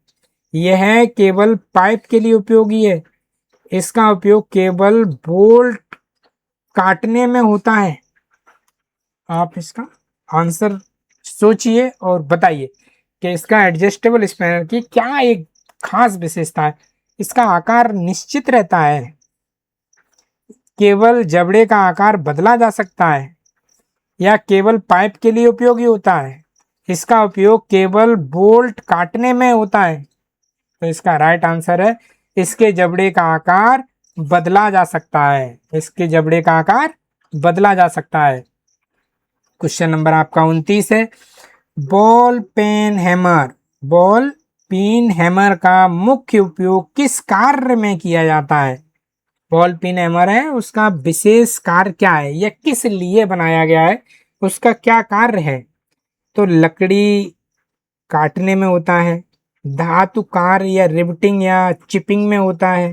यह केवल पाइप के लिए उपयोगी है। इसका उपयोग केवल बोल्ट काटने में होता है। आप इसका आंसर सोचिए और बताइए कि इसका एडजस्टेबल स्पैनर की क्या एक खास विशेषता है। इसका आकार निश्चित रहता है, केवल जबड़े का आकार बदला जा सकता है, या केवल पाइप के लिए उपयोगी होता है। इसका उपयोग केवल बोल्ट काटने में होता है। तो इसका राइट आंसर है इसके जबड़े का आकार बदला जा सकता है। इसके जबड़े का आकार बदला जा सकता है। क्वेश्चन नंबर आपका 29 है। Ball pein hammer. Ball peen hammer का मुख्य उपयोग किस कार्य में किया जाता है? बॉल पिन हैमर है, उसका विशेष कार्य क्या है, यह किस लिए बनाया गया है, उसका क्या कार्य है? तो लकड़ी काटने में होता है, धातु कार्य या रिवेटिंग या चिपिंग में होता है,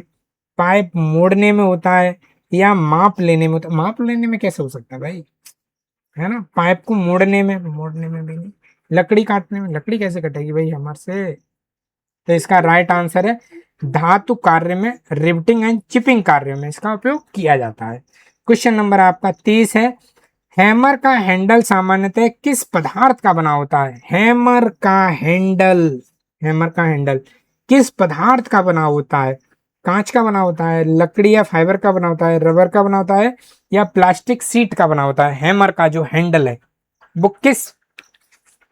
पाइप मोड़ने में होता है, या माप लेने में होता है। माप लेने में कैसे हो सकता है भाई, है ना? पाइप को मोड़ने में भी नहीं। लकड़ी काटने में, लकड़ी कैसे कटेगी भाई हमारे से? तो इसका राइट आंसर है धातु कार्य में, रिवेटिंग एंड चिपिंग कार्य में इसका उपयोग किया जाता है। क्वेश्चन नंबर आपका 30 है। हैमर का हैंडल सामान्यतः किस पदार्थ का बना होता है? हैमर का हैंडल, हैमर का हैंडल किस पदार्थ का बना होता है? कांच का बना होता है, लकड़ी या फाइबर का बना होता है, रबर का बना होता है, या प्लास्टिक सीट का बना होता है? हैमर का जो हैंडल है वो किस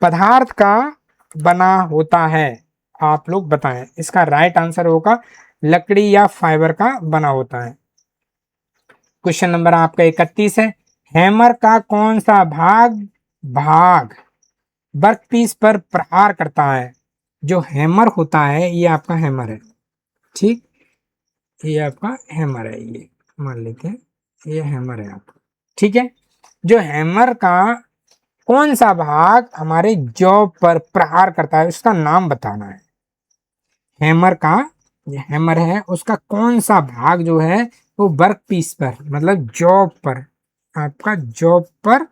पदार्थ का बना होता है? आप लोग बताएं। इसका राइट आंसर होगा लकड़ी या फाइबर का बना होता है। क्वेश्चन नंबर आपका 31 है। हैमर का कौन सा भाग वर्कपीस पर प्रहार करता है? जो हैमर होता है ये आपका हैमर है, ठीक, ये आपका हैमर है, ये मान लेते हैं ये हैमर है आपका, ठीक है। जो हैमर का कौन सा भाग हमारे जॉब पर प्रहार करता है उसका नाम बताना है। हैमर का, ये हैमर है, उसका कौन सा भाग जो है वो वर्क पीस पर, मतलब जॉब पर, आपका जॉब पर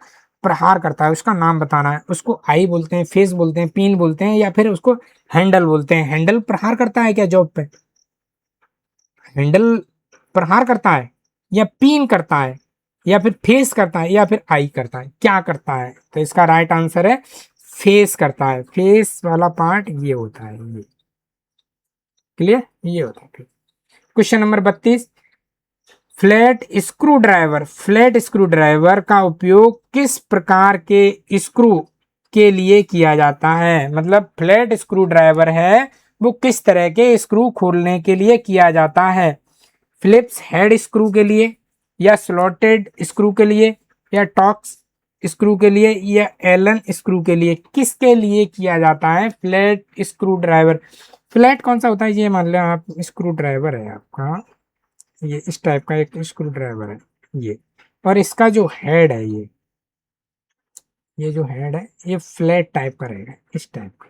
प्रहार करता है, उसका नाम बताना है। उसको आई बोलते हैं, फेस बोलते हैं, पिन बोलते हैं, या फिर उसको हैंडल बोलते हैं। हैंडल प्रहार करता है क्या जॉब पे? हैंडल प्रहार करता है, या पिन करता है, या फिर फेस करता है, या फिर आई करता है? क्या करता है? तो इसका राइट आंसर है फेस करता है। फेस वाला पार्ट ये होता है, ये क्लियर, ये होता है। Question number 32। Flat screw driver का उपयोग किस प्रकार के स्क्रू के लिए किया जाता है? मतलब फ्लैट स्क्रू ड्राइवर है वो किस तरह के स्क्रू खोलने के लिए किया जाता है? फिलिप्स हेड स्क्रू के लिए, या स्लॉटेड स्क्रू के लिए, या टॉक्स स्क्रू के लिए, या एलन स्क्रू के लिए? किसके लिए किया जाता है फ्लैट स्क्रू ड्राइवर? फ्लैट कौन सा होता है? ये मान लो आप स्क्रू ड्राइवर है आपका, ये इस टाइप का एक स्क्रू ड्राइवर है ये, और इसका जो हेड है ये जो हेड है ये फ्लैट टाइप का रहेगा, इस टाइप का,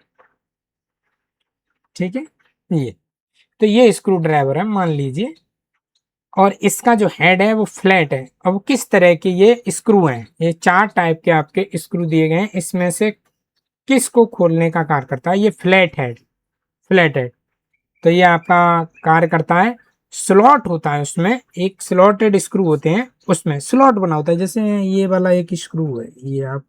ठीक है। ये तो ये स्क्रू ड्राइवर है मान लीजिए, और इसका जो हेड है वो फ्लैट है। अब किस तरह के ये स्क्रू हैं? ये 4 टाइप के आपके स्क्रू दिए गए हैं, इसमें से किसको खोलने का कार्य करता है? ये फ्लैट हेड, फ्लैट हेड। तो ये आपका कार्य करता है, स्लॉट होता है उसमें, एक स्लॉटेड स्क्रू होते हैं, उसमें स्लॉट बना होता है। जैसे ये वाला एक स्क्रू है, ये आप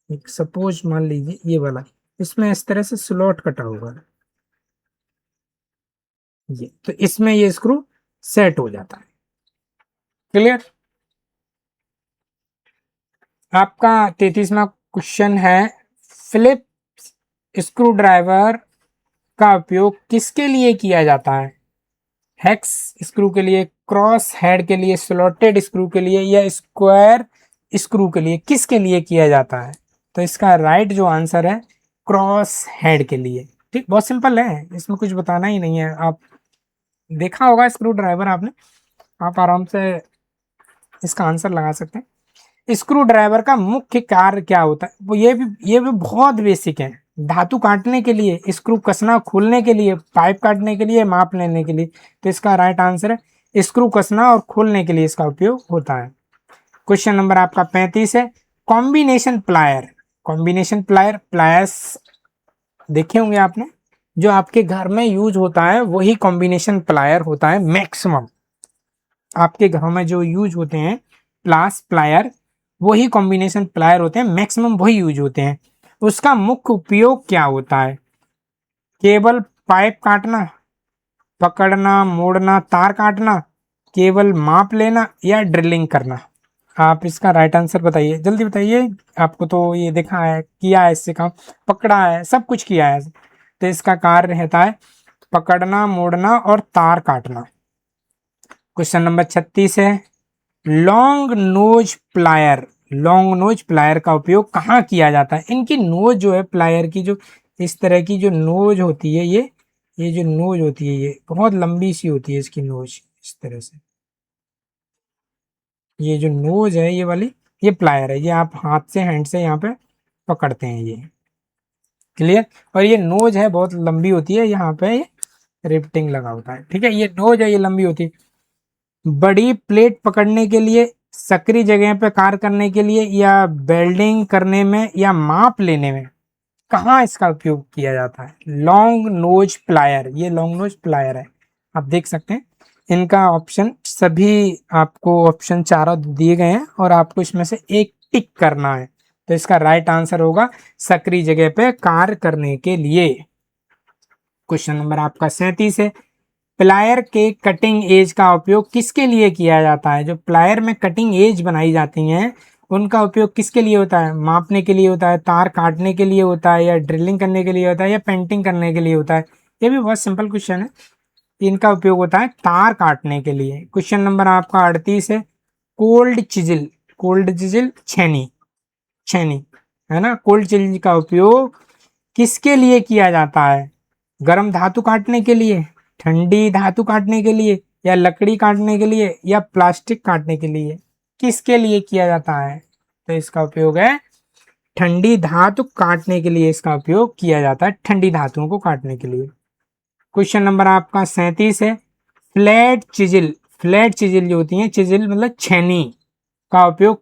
एक सपोज मान लीजिए ये वाला, इसमें इस तरह से स्लॉट कटा होगा, ये तो इसमें ये स्क्रू सेट हो जाता है। क्लियर? आपका 33वां क्वेश्चन है। फिलिप्स स्क्रू ड्राइवर का उपयोग किसके लिए किया जाता है? हेक्स स्क्रू के लिए, क्रॉस हेड के लिए, स्लॉटेड स्क्रू के लिए, या स्क्वायर स्क्रू के लिए? किसके लिए किया जाता है? तो इसका राइट जो आंसर है क्रॉस हेड के लिए। ठीक, बहुत सिंपल है, इसमें कुछ बताना ही नहीं है। आप देखा होगा स्क्रू ड्राइवर आपने, आप आराम से इसका आंसर लगा सकते हैं। स्क्रू ड्राइवर का मुख्य कार्य क्या होता है? वो ये भी बहुत बेसिक है। धातु काटने के लिए, स्क्रू कसना खोलने के लिए, पाइप काटने के लिए, माप लेने के लिए। तो इसका राइट आंसर है स्क्रू कसना और खोलने के लिए इसका उपयोग होता है। क्वेश्चन नंबर आपका 35 है। Combination plier, combination plier, pliers देखे होंगे आपने, जो आपके घर में यूज होता है वही कॉम्बिनेशन प्लायर होता है। मैक्सिमम आपके घरों में जो यूज होते हैं प्लास प्लायर, वही कॉम्बिनेशन प्लायर होते हैं, मैक्सिमम वही यूज होते हैं। उसका मुख्य उपयोग क्या होता है? केवल पाइप काटना, पकड़ना, मोड़ना, तार काटना, केवल माप लेना, या ड्रिलिंग करना? आप इसका राइट आंसर बताइए, जल्दी बताइए। आपको तो ये देखा है, किया है, इससे काम पकड़ा है, सब कुछ किया है। तो इसका कार्य रहता है पकड़ना, मोड़ना और तार काटना। क्वेश्चन नंबर 36 है, long nose plier. Long nose plier का उपयोग कहाँ किया जाता है? इनकी नोज जो है प्लायर की, जो इस तरह की जो नोज होती है, ये जो नोज होती है ये बहुत लंबी सी होती है, इसकी नोज इस तरह से। ये जो नोज है ये वाली, ये प्लायर है, ये आप हाथ से, हैंड से यहाँ पे पकड़ते हैं ये। क्लियर? और ये नोज है बहुत लंबी होती है, यहाँ पे ये रिफ्टिंग लगा होता है। ठीक है, ये नोज है, ये लंबी होती है। बड़ी प्लेट पकड़ने के लिए, सक्रिय जगह पे कार्य करने के लिए, या वेल्डिंग करने में, या माप लेने में कहाँ इसका उपयोग किया जाता है? लॉन्ग नोज प्लायर, ये लॉन्ग नोज प्लायर है, आप देख सकते हैं। इनका ऑप्शन सभी आपको ऑप्शन चारों दिए गए हैं और आपको इसमें से एक टिक करना है। तो इसका राइट आंसर होगा सक्रिय जगह पे कार्य करने के लिए। क्वेश्चन नंबर आपका 37 है, प्लायर के कटिंग एज का उपयोग किसके लिए किया जाता है? जो प्लायर में कटिंग एज बनाई जाती हैं उनका उपयोग किसके लिए होता है? मापने के लिए होता है, तार काटने के लिए होता है, या ड्रिलिंग करने के लिए होता है, या पेंटिंग करने के लिए होता है? ये भी बहुत सिंपल क्वेश्चन है। इनका उपयोग होता है तार काटने के लिए। क्वेश्चन नंबर आपका 38 है, कोल्ड चिजिल। कोल्ड चिजिल छेनी, छेनी है ना। कोल्ड चिजिल का उपयोग किसके लिए किया जाता है? गर्म धातु काटने के लिए, ठंडी धातु काटने के लिए, या लकड़ी काटने के लिए, या प्लास्टिक काटने के लिए? किसके लिए किया जाता है? तो इसका उपयोग है ठंडी धातु काटने के लिए, इसका उपयोग किया जाता है ठंडी धातुओं को काटने के लिए। क्वेश्चन नंबर आपका 37 है, फ्लैट चिजिल। फ्लैट चिजिल जो होती है, चिजिल मतलब छेनी का उपयोग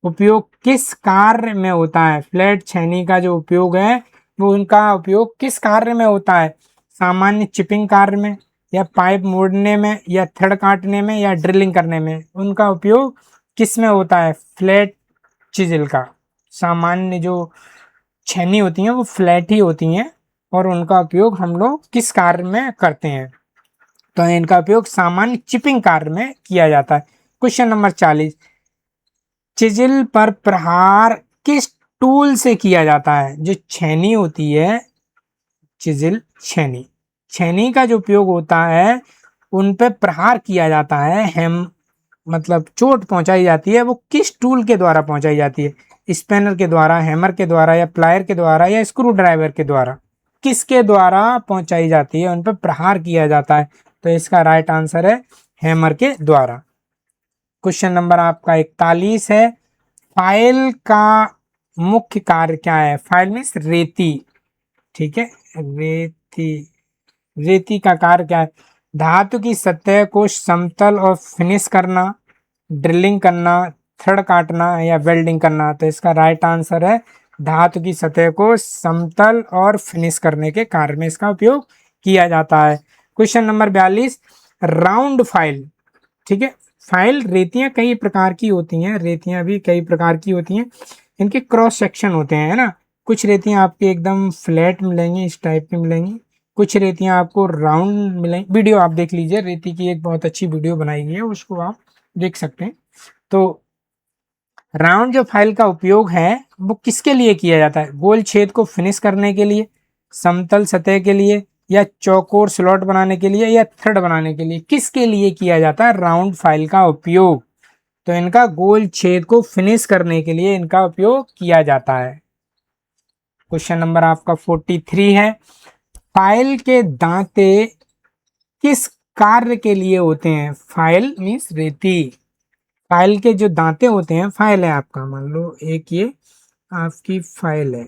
उपयोग किस कार्य में होता है? फ्लैट छेनी का जो उपयोग है वो उनका उपयोग किस कार्य में होता है? सामान्य चिपिंग कार्य में, या पाइप मोड़ने में, या थ्रेड काटने में, या ड्रिलिंग करने में? उनका उपयोग किस में होता है फ्लैट चिजिल का? सामान्य जो छेनी होती हैं वो फ्लैट ही होती हैं और उनका उपयोग हम लोग किस कार्य में करते हैं? तो इनका उपयोग सामान्य चिपिंग कार्य में किया जाता है। क्वेश्चन नंबर 40, चिजिल पर प्रहार किस टूल से किया जाता है? जो छेनी होती है, चिजिल छेनी, छेनी का जो उपयोग होता है उन पे प्रहार किया जाता है, हेम मतलब चोट पहुंचाई जाती है, वो किस टूल के द्वारा पहुंचाई जाती है? स्पैनर के द्वारा, हैमर के द्वारा, या प्लायर के द्वारा, या स्क्रू ड्राइवर के द्वारा? किसके द्वारा पहुंचाई जाती है, उन पर प्रहार किया जाता है? तो इसका राइट आंसर है हैमर के द्वारा। क्वेश्चन नंबर आपका 41 है, फाइल का मुख्य कार्य क्या है? फाइल मीन्स रेती, ठीक है, रेती। रेती का कार्य क्या है? धातु की सतह को समतल और फिनिश करना, ड्रिलिंग करना, थ्रेड काटना, या वेल्डिंग करना? तो इसका राइट आंसर है धातु की सतह को समतल और फिनिश करने के कार्य में इसका उपयोग किया जाता है। क्वेश्चन नंबर 42, राउंड फाइल, ठीक है। फाइल, रेतियां कई प्रकार की होती हैं, रेतियां भी कई प्रकार की होती हैं, इनके क्रॉस सेक्शन होते हैं, है ना। कुछ रेतियां आपकी एकदम फ्लैट मिलेंगी, इस टाइप की मिलेंगी, कुछ रेतियां आपको राउंड मिलेंगी। वीडियो आप देख लीजिए, रेती की एक बहुत अच्छी वीडियो बनाई गई है, उसको आप देख सकते हैं। तो राउंड जो फाइल का उपयोग है वो किसके लिए किया जाता है? गोल छेद को फिनिश करने के लिए, समतल सतह के लिए, या चौकोर स्लॉट बनाने के लिए, या थ्रेड बनाने के लिए? किसके लिए किया जाता है राउंड फाइल का उपयोग? तो इनका गोल छेद को फिनिश करने के लिए इनका उपयोग किया जाता है। क्वेश्चन नंबर आपका 43 है, फाइल के दांते किस कार्य के लिए होते हैं? फाइल मीन्स रेती। फाइल के जो दांते होते हैं, फाइल है आपका, मान लो एक ये आपकी फाइल है,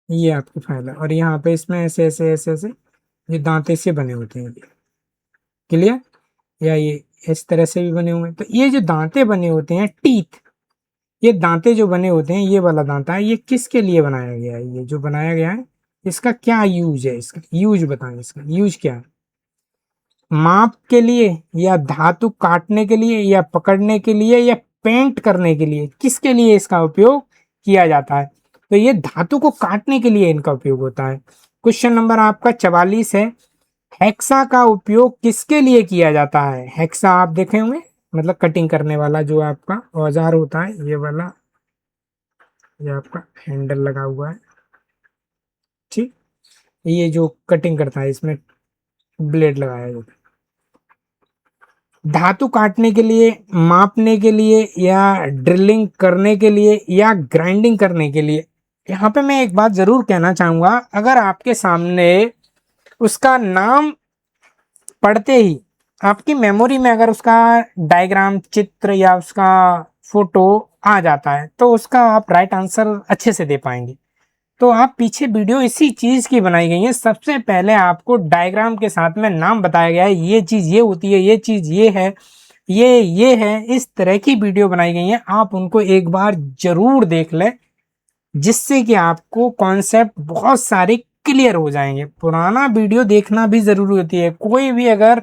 ये आपकी फाइल है, और यहाँ पे इसमें ऐसे ऐसे ऐसे ऐसे ये दांते से बने होते हैं। क्लियर? या इस तरह से भी बने हुए हैं। तो ये जो दांते बने होते हैं, टीथ, ये दांते जो बने होते हैं, ये वाला दांता है, ये किसके लिए बनाया गया है? ये जो बनाया गया है, इसका क्या यूज है? इसका यूज बताएं, इसका यूज क्या है? माप के लिए, या धातु काटने के लिए, या पकड़ने के लिए, या पेंट करने के लिए? किसके लिए इसका उपयोग किया जाता है? तो ये धातु को काटने के लिए इनका उपयोग होता है। क्वेश्चन नंबर आपका 44 है, हेक्सा का उपयोग किसके लिए किया जाता है? हेक्सा आप देखे होंगे, मतलब कटिंग करने वाला जो आपका औजार होता है, ये वाला, ये आपका हैंडल लगा हुआ है, ठीक, ये जो कटिंग करता है, इसमें ब्लेड लगाया जाता है। धातु काटने के लिए, मापने के लिए, या ड्रिलिंग करने के लिए, या ग्राइंडिंग करने के लिए? यहाँ पे मैं एक बात जरूर कहना चाहूंगा, अगर आपके सामने उसका नाम पढ़ते ही आपकी मेमोरी में अगर उसका डायग्राम, चित्र या उसका फोटो आ जाता है, तो उसका आप राइट आंसर अच्छे से दे पाएंगे। तो आप पीछे वीडियो इसी चीज की बनाई गई है। सबसे पहले आपको डायग्राम के साथ में नाम बताया गया है, ये चीज ये होती है, ये चीज ये है, ये है, इस तरह की वीडियो बनाई गई है। आप उनको एक बार जरूर देख लें, जिससे कि आपको कॉन्सेप्ट बहुत सारे क्लियर हो जाएंगे। पुराना वीडियो देखना भी जरूरी होती है। कोई भी अगर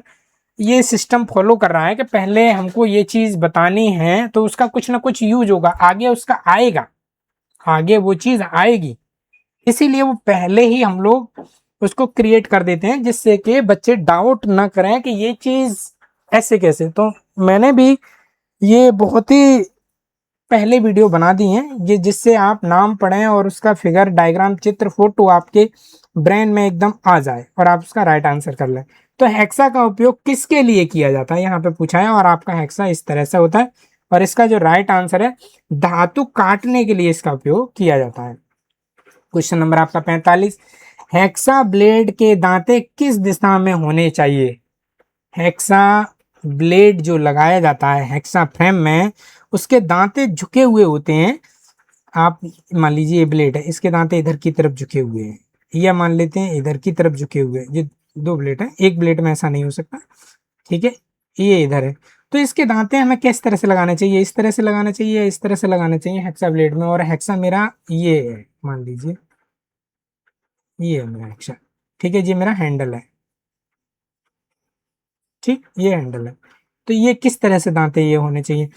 ये सिस्टम फॉलो कर रहा है कि पहले हमको ये चीज बतानी है, तो उसका कुछ ना कुछ यूज होगा, आगे उसका आएगा, आगे वो चीज आएगी। इसीलिए वो पहले ही हम लोग उसको क्रिएट कर देते हैं, जिससे कि बच्चे डाउट ना करें कि ये चीज ऐसे कैसे। तो मैंने भी ये बहुत ही पहले वीडियो बना दी हैं, ये जिससे आप नाम पढ़ें और उसका फिगर, डायग्राम, चित्र, फोटो आपके ब्रेन में एकदम आ जाए और आप उसका राइट आंसर कर लें। तो हेक्सा का उपयोग किसके लिए किया जाता है, यहाँ पे पूछा है, और आपका हेक्सा इस तरह से होता है, और इसका जो राइट आंसर है, धातु काटने के लिए इसका उपयोग किया जाता है। क्वेश्चन नंबर आपका 45, हेक्सा ब्लेड के दांते किस दिशा में होने चाहिए? हेक्सा ब्लेड जो लगाया जाता है हेक्सा फ्रेम में, उसके दांते झुके हुए होते हैं। आप मान लीजिए ये ब्लेड है, इसके दांते इधर की तरफ झुके हुए हैं, या मान लेते हैं इधर की तरफ झुके हुए हैं। ये दो ब्लेड है, एक ब्लेड में ऐसा नहीं हो सकता, ठीक है, ये इधर है। तो इसके दांते हमें किस तरह से लगाने चाहिए? इस तरह से लगाना चाहिए या इस तरह से लगाना चाहिए हेक्सा ब्लेड में? और हेक्सा मेरा ये है, मान लीजिए ये है मेरा हेक्सा, ठीक है, ये मेरा हैंडल है, ठीक, ये हैंडल है। तो ये किस तरह से दांते ये होने चाहिए?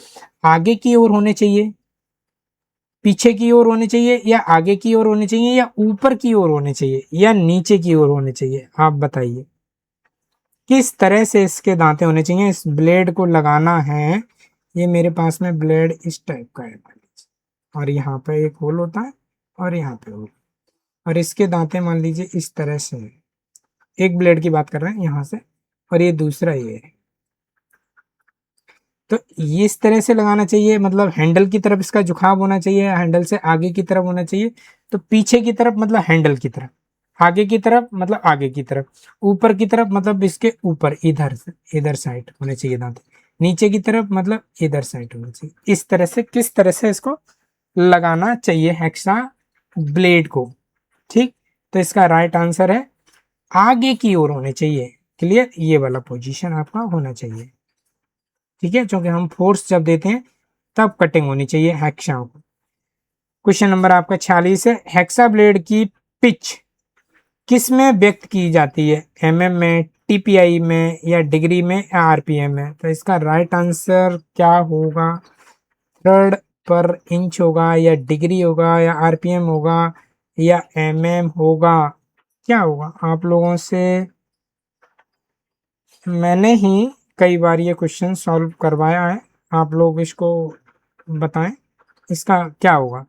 आगे की ओर होने चाहिए, पीछे की ओर होने चाहिए, या आगे की ओर होने चाहिए, या ऊपर की ओर होने चाहिए, या नीचे की ओर होने चाहिए? आप बताइए किस तरह से इसके दांते होने चाहिए। इस ब्लेड को लगाना है, ये मेरे पास में ब्लेड इस टाइप का है, और यहाँ पे एक होल होता है, और यहाँ पे होल, और इसके दांते मान लीजिए इस तरह से है। एक ब्लेड की बात कर रहे हैं यहाँ से, और ये दूसरा ये है। तो ये इस तरह से लगाना चाहिए, मतलब हैंडल की तरफ इसका झुकाव होना चाहिए, हैंडल से आगे की तरफ होना चाहिए। तो पीछे की तरफ मतलब हैंडल की तरफ, आगे की तरफ मतलब आगे की तरफ, ऊपर की तरफ मतलब इसके ऊपर, इधर से इधर साइड होने चाहिए दांत, नीचे की तरफ मतलब इधर साइड होना चाहिए। इस तरह से किस तरह से इसको लगाना चाहिए हेक्सा ब्लेड को, ठीक। तो इसका राइट आंसर है आगे की ओर होने चाहिए। क्लियर, ये वाला पोजीशन आपका होना चाहिए, ठीक है, क्योंकि हम फोर्स जब देते हैं तब कटिंग होनी चाहिए हेक्सा को। क्वेश्चन नंबर आपका 46 है, हेक्सा ब्लेड की पिच किस में व्यक्त की जाती है? एमएम में, टीपीआई में, या डिग्री में, या आरपीएम में? तो इसका राइट आंसर क्या होगा? थर्ड पर इंच होगा, या डिग्री होगा, या आरपीएम होगा, या एमएम होगा? क्या होगा? आप लोगों से मैंने ही कई बार ये क्वेश्चन सॉल्व करवाया है, आप लोग इसको बताएं इसका क्या होगा।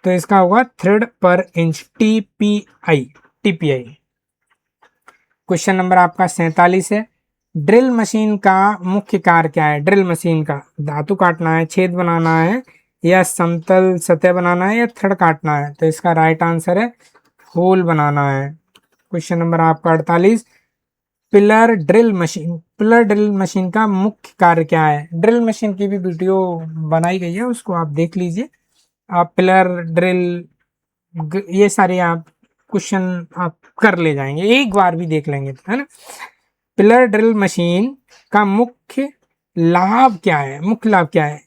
तो इसका होगा थ्रेड पर inch, TPI, TPI. Question number आपका 47 है, ड्रिल मशीन का मुख्य कार्य क्या है? ड्रिल मशीन का धातु काटना है, छेद बनाना है, या समतल सतह बनाना है, या थ्रेड काटना है? तो इसका राइट आंसर है होल बनाना है। क्वेश्चन नंबर आपका 48, पिलर ड्रिल मशीन का मुख्य कार्य क्या है? ड्रिल मशीन की भी वीडियो बनाई गई है, उसको आप देख लीजिए। आप पिलर ड्रिल, ये सारे आप क्वेश्चन आप कर ले जाएंगे, एक बार भी देख लेंगे, है ना। पिलर ड्रिल मशीन का मुख्य लाभ क्या है? मुख्य लाभ क्या है?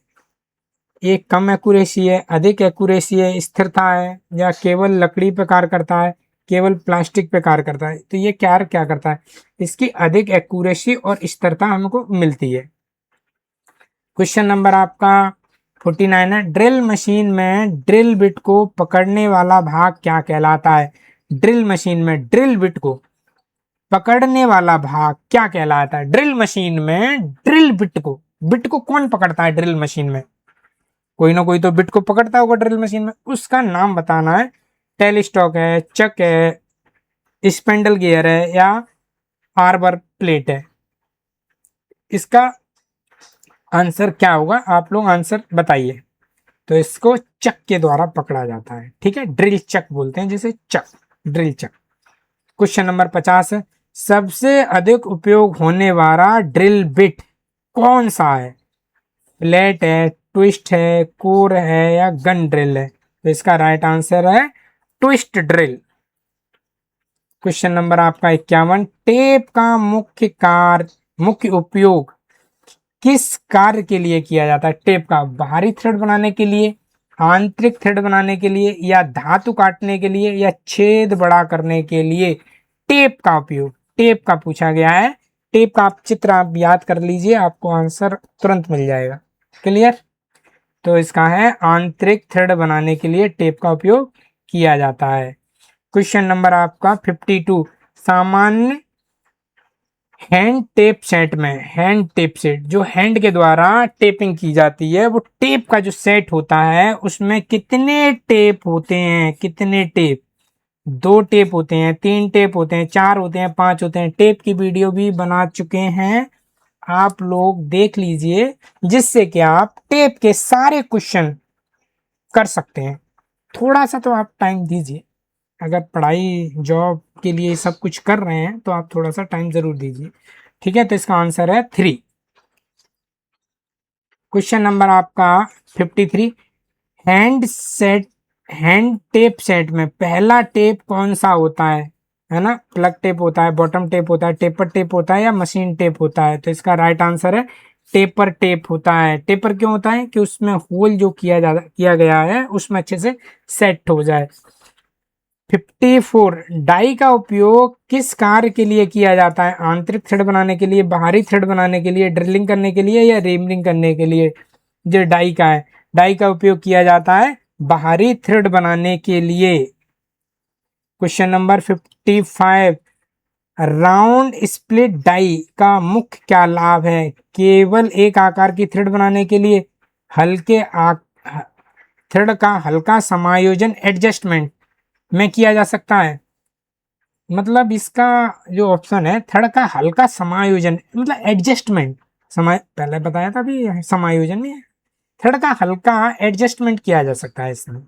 एक कम एक्यूरेसी है, अधिक एक्यूरेसी है, स्थिरता है, या केवल लकड़ी पे कार्य करता है, केवल प्लास्टिक पे कार्य करता है? तो ये क्या क्या करता है? इसकी अधिक एक्यूरेसी और स्थिरता हमको मिलती है। क्वेश्चन नंबर आपका 49 है, ड्रिल मशीन में ड्रिल बिट को पकड़ने वाला भाग क्या कहलाता है? ड्रिल मशीन में ड्रिल बिट को पकड़ने वाला भाग क्या कहलाता है? ड्रिल मशीन में ड्रिल बिट को कौन पकड़ता है ड्रिल मशीन में? कोई ना कोई तो बिट को पकड़ता होगा ड्रिल मशीन में, उसका नाम बताना है। टेल स्टॉक है, चक है, स्पेंडल गियर है, या आर्बर प्लेट है? इसका आंसर क्या होगा? आप लोग आंसर बताइए। तो इसको चक के द्वारा पकड़ा जाता है, ठीक है, ड्रिल चक बोलते हैं जिसे, चक, ड्रिल चक। क्वेश्चन नंबर 50 है, सबसे अधिक उपयोग होने वाला ड्रिल बिट कौन सा है? फ्लैट है, ट्विस्ट है, कोर है, या गन ड्रिल है? तो इसका राइट आंसर है ट्विस्ट ड्रिल। क्वेश्चन नंबर आपका 51, टेप का मुख्य उपयोग किस कार्य के लिए किया जाता है? टेप का बाहरी थ्रेड बनाने के लिए, आंतरिक थ्रेड बनाने के लिए, या धातु काटने के लिए, या छेद बड़ा करने के लिए टेप का उपयोग? टेप का पूछा गया है, टेप का आप चित्र आप याद कर लीजिए, आपको आंसर तुरंत मिल जाएगा। क्लियर? तो इसका है आंतरिक थ्रेड बनाने के लिए टेप का उपयोग किया जाता है। क्वेश्चन नंबर आपका 52, सामान्य हैंड टेप सेट में, हैंड टेप सेट जो हैंड के द्वारा टेपिंग की जाती है, वो टेप का जो सेट होता है उसमें कितने टेप होते हैं? कितने टेप? 2 टेप होते हैं, 3 टेप होते हैं, 4 होते हैं, 5 होते हैं? टेप की वीडियो भी बना चुके हैं, आप लोग देख लीजिए, जिससे कि आप टेप के सारे क्वेश्चन कर सकते हैं। थोड़ा सा तो आप टाइम दीजिए, अगर पढ़ाई जॉब के लिए सब कुछ कर रहे हैं तो आप थोड़ा सा टाइम जरूर दीजिए, ठीक है। तो इसका आंसर है 3। क्वेश्चन नंबर आपका 53, हैंड टेप सेट में पहला टेप कौन सा होता है ना? प्लग टेप होता है, बॉटम टेप होता है, टेपर टेप होता है, या मशीन टेप होता है? तो इसका राइट आंसर है टेपर टेप होता है। टेपर क्यों होता है? कि उसमें होल जो किया गया है उसमें अच्छे से सेट हो जाए। 54, डाई का उपयोग किस कार्य के लिए किया जाता है? आंतरिक थ्रेड बनाने के लिए, बाहरी थ्रेड बनाने के लिए, ड्रिलिंग करने के लिए, या रेमरिंग करने के लिए? जो डाई का है, डाई का उपयोग किया जाता है बाहरी थ्रेड बनाने के लिए। Question number 55, round split die का मुख्य क्या लाभ है? केवल एक आकार की थ्रेड बनाने के लिए, थ्रेड का हल्का समायोजन एडजस्टमेंट में किया जा सकता है। मतलब इसका जो ऑप्शन है, थ्रेड का हल्का समायोजन मतलब एडजस्टमेंट, पहले बताया था अभी समायोजन में, थ्रेड का हल्का एडजस्टमेंट किया जा सकता है इसमें,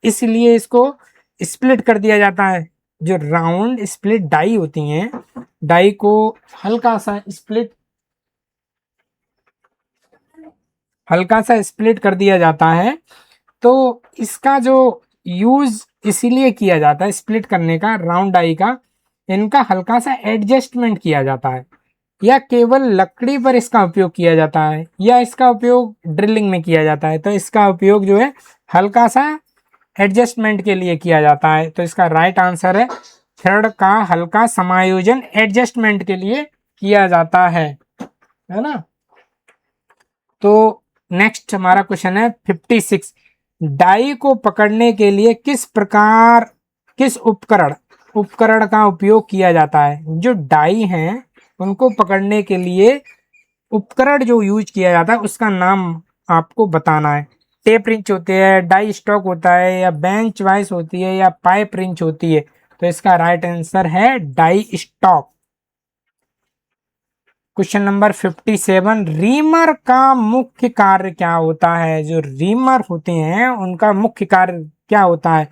इसलिए इसको स्प्लिट कर दिया जाता है। जो राउंड स्प्लिट डाई होती हैं, डाई को हल्का सा स्प्लिट कर दिया जाता है। तो इसका जो यूज इसीलिए किया जाता है स्प्लिट करने का, राउंड डाई का, इनका हल्का सा एडजस्टमेंट किया जाता है, या केवल लकड़ी पर इसका उपयोग किया जाता है, या इसका उपयोग ड्रिलिंग में किया जाता है? तो इसका उपयोग जो है हल्का सा एडजस्टमेंट के लिए किया जाता है। तो इसका राइट आंसर है थ्रेड का हल्का समायोजन एडजस्टमेंट के लिए किया जाता है ना। तो नेक्स्ट हमारा क्वेश्चन है 56, डाई को पकड़ने के लिए किस उपकरण का उपयोग किया जाता है? जो डाई हैं उनको पकड़ने के लिए उपकरण जो यूज किया जाता है उसका नाम आपको बताना है। टेप रिंच होती है, डाई स्टॉक होता है, या बेंच वाइस होती है, या पाइप रिंच होती है? तो इसका राइट आंसर है die stock. Question number 57, reamer का मुख्य कार्य क्या होता है? जो रीमर होते हैं उनका मुख्य कार्य क्या होता है?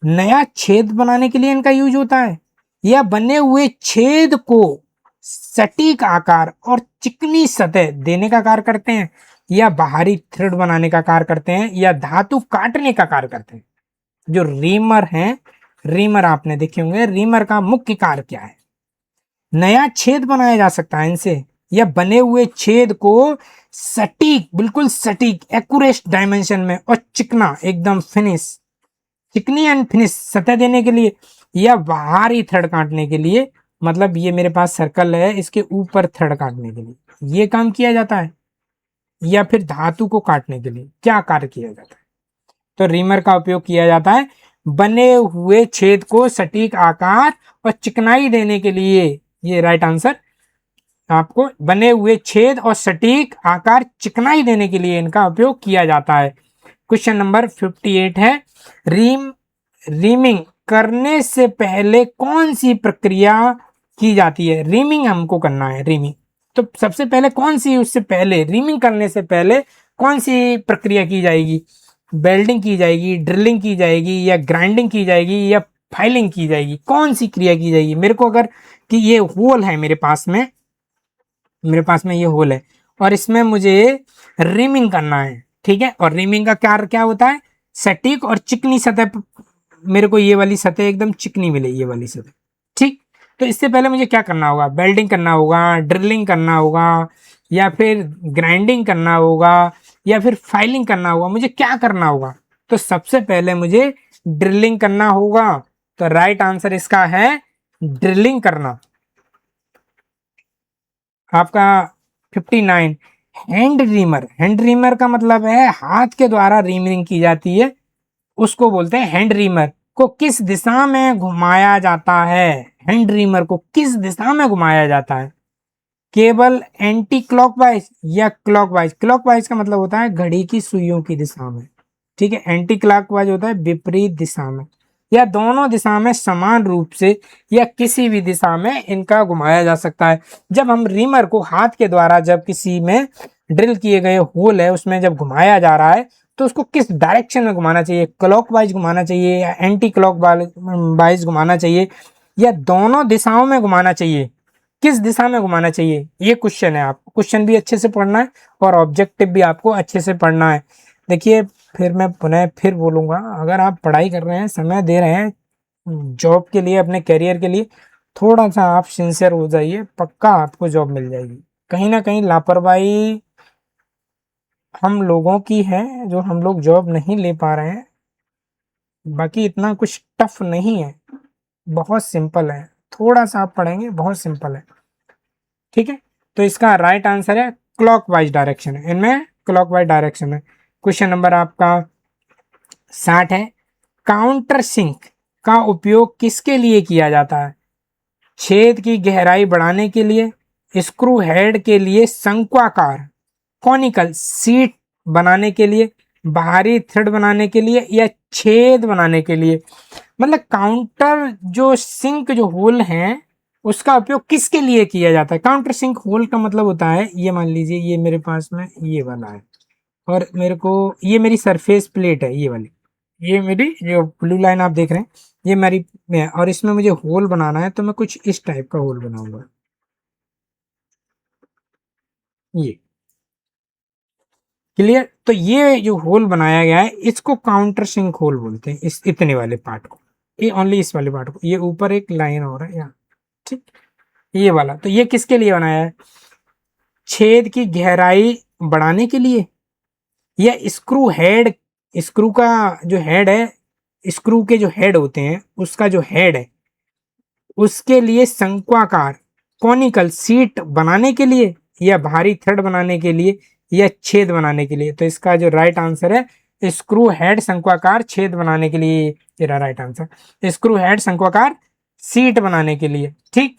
नया छेद बनाने के लिए इनका यूज होता है, या बने हुए छेद को सटीक आकार और चिकनी सतह देने का कार्य करते हैं, या बाहरी थ्रेड बनाने का कार्य करते हैं, या धातु काटने का कार्य करते हैं? जो रीमर हैं, रीमर आपने देखे होंगे, रीमर का मुख्य कार्य क्या है? नया छेद बनाया जा सकता है इनसे, या बने हुए छेद को सटीक, बिल्कुल सटीक एक्यूरेट डायमेंशन में और चिकना एकदम फिनिश, चिकनी एंड फिनिश सतह देने के लिए, या बाहरी थ्रेड काटने के लिए, मतलब ये मेरे पास सर्कल है इसके ऊपर थ्रेड काटने के लिए ये काम किया जाता है, या फिर धातु को काटने के लिए क्या कार्य किया जाता है? तो रीमर का उपयोग किया जाता है बने हुए छेद को सटीक आकार और चिकनाई देने के लिए। ये राइट आंसर, आपको बने हुए छेद और सटीक आकार चिकनाई देने के लिए इनका उपयोग किया जाता है। क्वेश्चन नंबर 58 है, रीमिंग करने से पहले कौन सी प्रक्रिया की जाती है? रीमिंग हमको करना है, रीमिंग तो सबसे पहले कौन सी, उससे पहले रीमिंग करने से पहले कौन सी प्रक्रिया की जाएगी? वेल्डिंग की जाएगी, ड्रिलिंग की जाएगी, या ग्राइंडिंग की जाएगी, या फाइलिंग की जाएगी? कौन सी क्रिया की जाएगी? मेरे को अगर कि ये होल है मेरे पास में ये होल है और इसमें मुझे रीमिंग करना है, ठीक है। और रीमिंग का कार्य क्या होता है? सटीक और चिकनी सतह, मेरे को ये वाली सतह एकदम चिकनी मिले, ये वाली सतह, ठीक। तो इससे पहले मुझे क्या करना होगा? वेल्डिंग करना होगा, ड्रिलिंग करना होगा, या फिर ग्राइंडिंग करना होगा, या फिर फाइलिंग करना होगा? मुझे क्या करना होगा? तो सबसे पहले मुझे ड्रिलिंग करना होगा। तो राइट आंसर इसका है ड्रिलिंग करना। आपका 59, हैंड रीमर का मतलब है हाथ के द्वारा रीमरिंग की जाती है, उसको बोलते हैं हैंड रीमर। को किस दिशा में घुमाया जाता है? हैंड रीमर को किस दिशा में घुमाया जाता है? केवल एंटी क्लॉकवाइज या क्लॉकवाइज? क्लॉकवाइज का मतलब होता है घड़ी की सुइयों की दिशा में, ठीक है। एंटी क्लॉकवाइज होता है विपरीत दिशा में, या दोनों दिशा में समान रूप से, या किसी भी दिशा में इनका घुमाया जा सकता है। जब हम रीमर को हाथ के द्वारा जब किसी में ड्रिल किए गए होल है उसमें जब घुमाया जा रहा है तो उसको किस डायरेक्शन में घुमाना चाहिए? क्लॉकवाइज घुमाना चाहिए, या एंटी क्लॉकवाइज घुमाना चाहिए, या दोनों दिशाओं में घुमाना चाहिए? किस दिशा में घुमाना चाहिए? ये क्वेश्चन है। आपको क्वेश्चन भी अच्छे से पढ़ना है और ऑब्जेक्टिव भी आपको अच्छे से पढ़ना है। देखिए, फिर मैं पुनः फिर बोलूँगा, अगर आप पढ़ाई कर रहे हैं, समय दे रहे हैं जॉब के लिए, अपने करियर के लिए, थोड़ा सा आप सिंसियर हो जाइए, पक्का आपको जॉब मिल जाएगी। कहीं ना कहीं लापरवाही हम लोगों की है जो हम लोग जॉब नहीं ले पा रहे हैं। बाकी इतना कुछ टफ नहीं है, बहुत सिंपल है, थोड़ा सा आप पढ़ेंगे, बहुत सिंपल है, ठीक है। तो इसका राइट आंसर है क्लॉकवाइज डायरेक्शन है, इनमें क्लॉकवाइज डायरेक्शन है। क्वेश्चन नंबर आपका 60 है, काउंटर सिंक का उपयोग किसके लिए किया जाता है? छेद की गहराई बढ़ाने के लिए, स्क्रू हेड के लिए, शंक्वाकार कॉनिकल सीट बनाने के लिए, बाहरी थ्रेड बनाने के लिए, या छेद बनाने के लिए? मतलब काउंटर जो सिंक जो होल है उसका उपयोग किसके लिए किया जाता है? काउंटर सिंक होल का मतलब होता है, ये मान लीजिए ये मेरे पास में ये वाला है और मेरे को ये मेरी सरफेस प्लेट है, ये वाली, ये मेरी जो ब्लू लाइन आप देख रहे हैं ये मेरी है, और इसमें मुझे होल बनाना है तो मैं कुछ इस टाइप का होल बनाऊंगा, ये क्लियर। तो ये जो होल बनाया गया है इसको काउंटर सिंक होल बोलते हैं, इस इतने वाले पार्ट को, ये ओनली इस वाले पार्ट को, ये ऊपर एक लाइन और है यहाँ, ठीक, ये वाला। तो ये किसके लिए बनाया है? छेद की गहराई बढ़ाने के लिए, या स्क्रू हेड, स्क्रू का जो हेड है, स्क्रू के जो हेड होते हैं उसका जो हेड है उसके लिए शंक्वाकार कॉनिकल सीट बनाने के लिए, या भारी थ्रेड बनाने के लिए, या छेद बनाने के लिए? तो इसका जो राइट आंसर है स्क्रू हेड शंक्वाकार छेद बनाने के लिए, तेरा राइट आंसर स्क्रू हेड शंक्वाकार सीट बनाने के लिए, ठीक।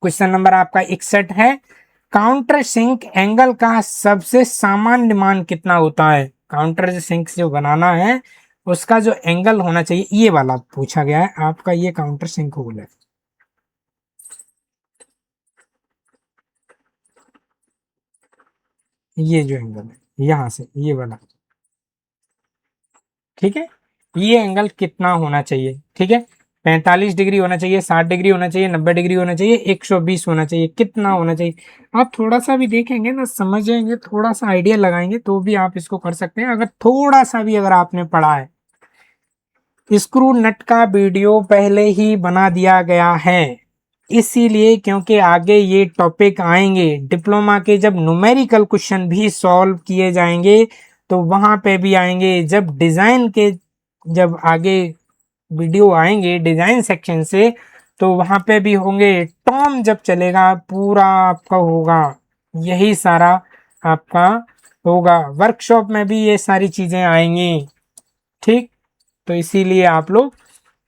क्वेश्चन नंबर आपका 61 है, काउंटर सिंक एंगल का सबसे सामान्य मान कितना होता है? काउंटर सिंक जो बनाना है उसका जो एंगल होना चाहिए, ये वाला पूछा गया है आपका, ये काउंटर सिंक होल है, ये जो एंगल है यहां से ये वाला, ठीक है। ये एंगल कितना होना चाहिए? ठीक है, 45 डिग्री होना चाहिए, 60 डिग्री होना चाहिए, 90 डिग्री होना चाहिए, 120 होना चाहिए, कितना होना चाहिए? आप थोड़ा सा भी देखेंगे ना, समझेंगे, थोड़ा सा आइडिया लगाएंगे तो भी आप इसको कर सकते हैं, अगर थोड़ा सा भी अगर आपने पढ़ा है। स्क्रू नट का वीडियो पहले ही बना दिया गया है, इसीलिए क्योंकि आगे ये टॉपिक आएंगे डिप्लोमा के, जब न्यूमेरिकल क्वेश्चन भी सॉल्व किए जाएंगे तो वहाँ पे भी आएंगे। जब डिज़ाइन के जब आगे वीडियो आएंगे डिज़ाइन सेक्शन से तो वहाँ पे भी होंगे। टॉम जब चलेगा पूरा आपका होगा, यही सारा आपका होगा। वर्कशॉप में भी ये सारी चीज़ें आएंगी, ठीक। तो इसीलिए आप लोग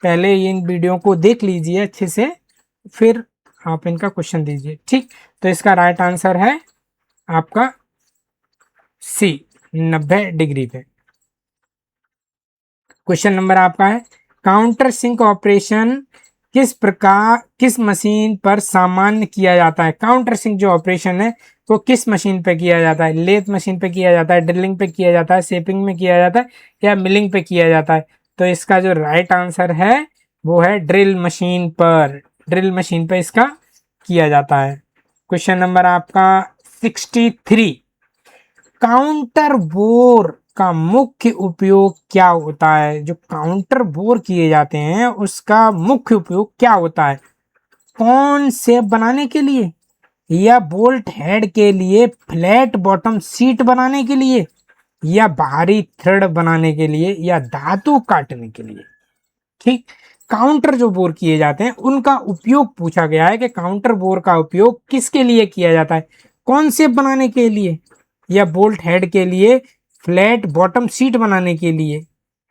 पहले इन वीडियो को देख लीजिए अच्छे से, फिर आप इनका क्वेश्चन दीजिए, ठीक। तो इसका राइट आंसर है आपका सी, 90 डिग्री पे। क्वेश्चन नंबर आपका है, काउंटर सिंक ऑपरेशन किस मशीन पर सामान्य किया जाता है। काउंटर सिंक जो ऑपरेशन है वो किस मशीन पे किया जाता है। लेथ मशीन पे किया जाता है, ड्रिलिंग पे किया जाता है, शेपिंग में किया जाता है या मिलिंग पे किया जाता है। तो इसका जो राइट आंसर है वो है ड्रिल मशीन पर। ड्रिल मशीन पे इसका किया जाता है। क्वेश्चन नंबर आपका 63, काउंटर बोर का मुख्य उपयोग क्या होता है। जो काउंटर बोर किए जाते हैं उसका मुख्य उपयोग क्या होता है। कौन शेप बनाने के लिए, या बोल्ट हेड के लिए, फ्लैट बॉटम सीट बनाने के लिए, या बाहरी थ्रेड बनाने के लिए, या धातु काटने के लिए, ठीक। काउंटर जो बोर किए जाते हैं उनका उपयोग पूछा गया है कि काउंटर बोर का उपयोग किसके लिए किया जाता है। कौन शेप बनाने के लिए, या बोल्ट हेड के लिए, फ्लैट बॉटम सीट बनाने के लिए,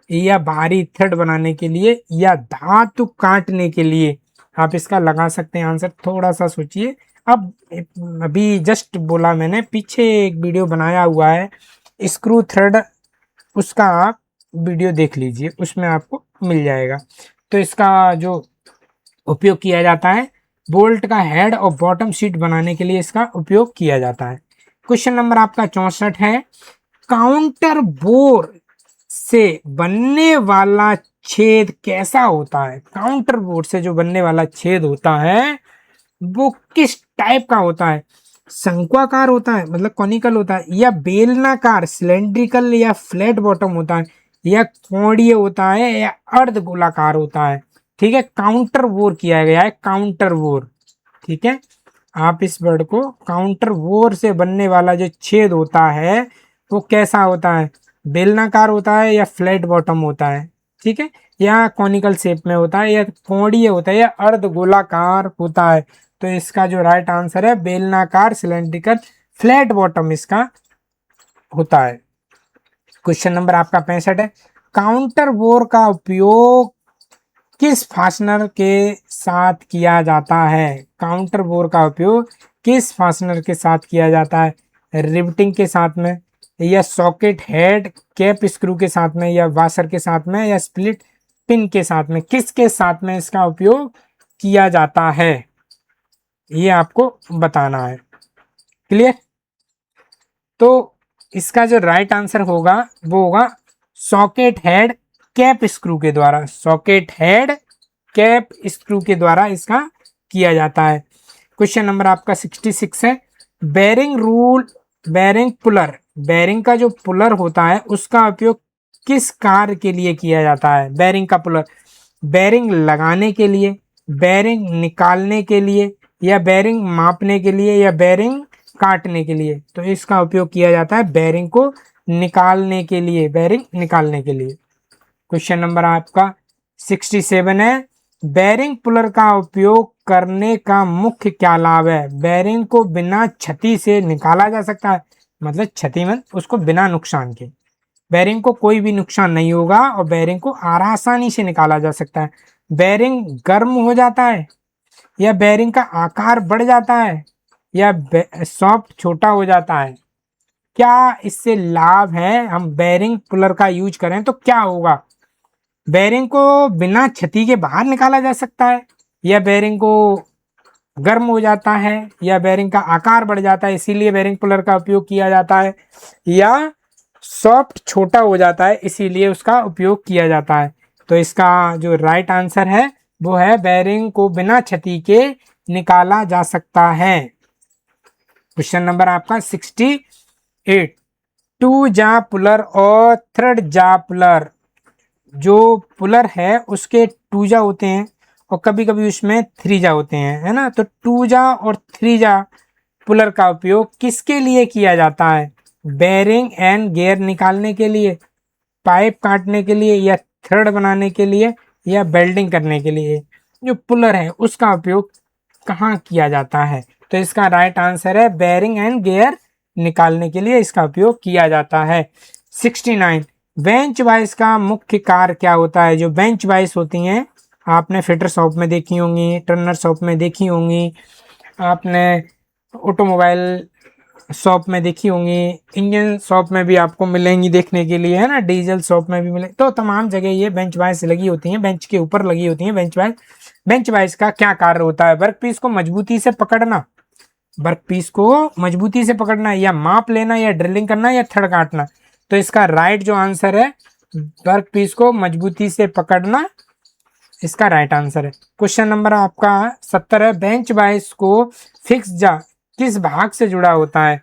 या बाहरी थ्रेड बनाने के लिए, या धातु काटने के लिए। आप इसका लगा सकते हैं आंसर, थोड़ा सा सोचिए। अब अभी जस्ट बोला मैंने, पीछे एक वीडियो बनाया हुआ है स्क्रू थ्रेड, उसका आप वीडियो देख लीजिए, उसमें आपको मिल जाएगा। तो इसका जो उपयोग किया जाता है, बोल्ट का हेड और बॉटम सीट बनाने के लिए इसका उपयोग किया जाता है। क्वेश्चन नंबर आपका 64 है, काउंटर बोर से बनने वाला छेद कैसा होता है। काउंटर बोर से जो बनने वाला छेद होता है वो किस टाइप का होता है। शंक्वाकार होता है, मतलब कॉनिकल होता है, या बेलनाकार सिलेंड्रिकल या फ्लैट बॉटम होता है, या कोणीय होता है, या अर्ध गोलाकार होता है, ठीक है। काउंटर बोर किया गया है, काउंटर बोर, ठीक है। आप इस वर्ड को, काउंटर बोर से बनने वाला जो छेद होता है वो कैसा होता है, बेलनाकार होता है या फ्लैट बॉटम होता है, ठीक है, या कॉनिकल शेप में होता है, या कोणीय होता है, या अर्ध गोलाकार होता है। तो इसका जो राइट आंसर है बेलनाकार सिलेंड्रिकल फ्लैट बॉटम इसका होता है। क्वेश्चन नंबर आपका 65 है, काउंटर बोर का उपयोग किस फास्टनर के साथ किया जाता है। काउंटर बोर का उपयोग किस फास्टनर के साथ किया जाता है। रिवेटिंग के साथ में, या सॉकेट हेड कैप स्क्रू के साथ में, या वाशर के साथ में, या स्प्लिट पिन के साथ में, किसके साथ में इसका उपयोग किया जाता है, ये आपको बताना है। क्लियर। तो इसका जो राइट आंसर होगा वो होगा सॉकेट हेड कैप स्क्रू के द्वारा। सॉकेट हेड कैप स्क्रू के द्वारा इसका किया जाता है। क्वेश्चन नंबर आपका 66 है, bearing rule, bearing puller, bearing का जो पुलर होता है उसका उपयोग किस कार्य के लिए किया जाता है। बेरिंग का पुलर, बेरिंग लगाने के लिए, बेरिंग निकालने के लिए, या बेरिंग मापने के लिए, या बेरिंग काटने के लिए। तो इसका उपयोग किया जाता है बेरिंग को निकालने के लिए, बेरिंग निकालने के लिए। क्वेश्चन नंबर आपका 67 है, बेरिंग पुलर का उपयोग करने का मुख्य क्या लाभ है। बेरिंग को बिना क्षति से निकाला जा सकता है, मतलब क्षति में उसको बिना नुकसान के, बेरिंग को कोई भी नुकसान नहीं होगा और बेरिंग को आसानी से निकाला जा सकता है। बेरिंग गर्म हो जाता है, या बेरिंग का आकार बढ़ जाता है, या सॉफ्ट छोटा हो जाता है। क्या इससे लाभ है, हम बेरिंग पुलर का यूज करें तो क्या होगा। बेरिंग को बिना क्षति के बाहर निकाला जा सकता है, या बेरिंग को गर्म हो जाता है, या बेरिंग का आकार बढ़ जाता है इसीलिए बेरिंग पुलर का उपयोग किया जाता है, या सॉफ्ट छोटा हो जाता है इसीलिए उसका उपयोग किया जाता है। तो इसका जो राइट आंसर है वो है बेरिंग को बिना क्षति के निकाला जा सकता है। क्वेश्चन नंबर आपका 68, टू जा पुलर और थ्रेड जा पुलर, जो पुलर है उसके टूजा होते हैं और कभी कभी उसमें 3 जा होते हैं, है ना। तो 2 जा और 3 जा पुलर का उपयोग किसके लिए किया जाता है? बेरिंग एंड गियर निकालने के लिए, पाइप काटने के लिए, या थ्रेड बनाने के लिए, या वेल्डिंग करने के लिए। जो पुलर है उसका उपयोग कहाँ किया जाता है? तो इसका राइट आंसर है बेरिंग एंड गियर निकालने के लिए इसका उपयोग किया जाता है। 69 बेंच वाइस का मुख्य कार्य क्या होता है? जो बेंच वाइस होती हैं आपने फिटर शॉप में देखी होंगी, टर्नर शॉप में देखी होंगी, आपने ऑटोमोबाइल शॉप में देखी होंगी, इंजन शॉप में भी आपको मिलेंगी देखने के लिए, है ना, डीजल शॉप में भी मिले। तो तमाम जगह ये बेंच वाइस लगी होती हैं, बेंच के ऊपर लगी होती हैं बेंच वाइस। बेंच वाइस का क्या कार्य होता है? वर्कपीस को मजबूती से पकड़ना, वर्कपीस को मजबूती से पकड़ना, या माप लेना, या ड्रिलिंग करना, या थड़ काटना। तो इसका राइट जो आंसर है वर्कपीस को मजबूती से पकड़ना, इसका राइट आंसर है। क्वेश्चन नंबर आपका 70 है, बेंच वाइस को फिक्स जा किस भाग से जुड़ा होता है?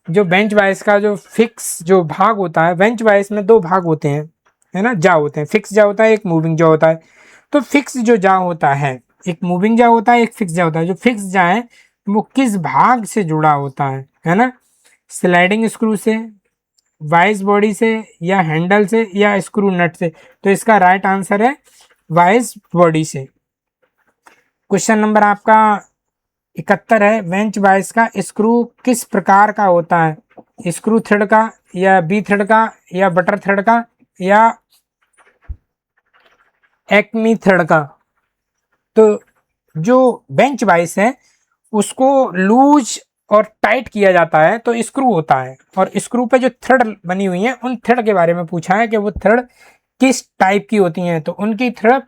जो बेंच वाइस का जो फिक्स जो भाग होता है, बेंच वाइस में 2 भाग होते हैं, है ना, जा होते हैं। फिक्स जा होता है, एक मूविंग जा होता है। तो फिक्स जो जा होता है, एक मूविंग जा होता है, एक फिक्स जा होता है। जो फिक्स जा है वो किस भाग से जुड़ा होता है ना? स्लाइडिंग स्क्रू से, वाइस बॉडी से, या हैंडल से, या स्क्रू नट से। तो इसका राइट आंसर है वाइस बॉडी से। क्वेश्चन नंबर आपका 71 है, बेंच वाइस का स्क्रू किस प्रकार का होता है? स्क्रू थ्रेड का, या बी थ्रेड का, या बटर थ्रेड का, या एक्मी थ्रेड का? तो जो बेंच वाइस है उसको लूज और टाइट किया जाता है तो स्क्रू होता है, और स्क्रू पे जो थ्रेड बनी हुई है उन थ्रेड के बारे में पूछा है कि वो थ्रेड किस टाइप की होती हैं। तो उनकी थ्रेड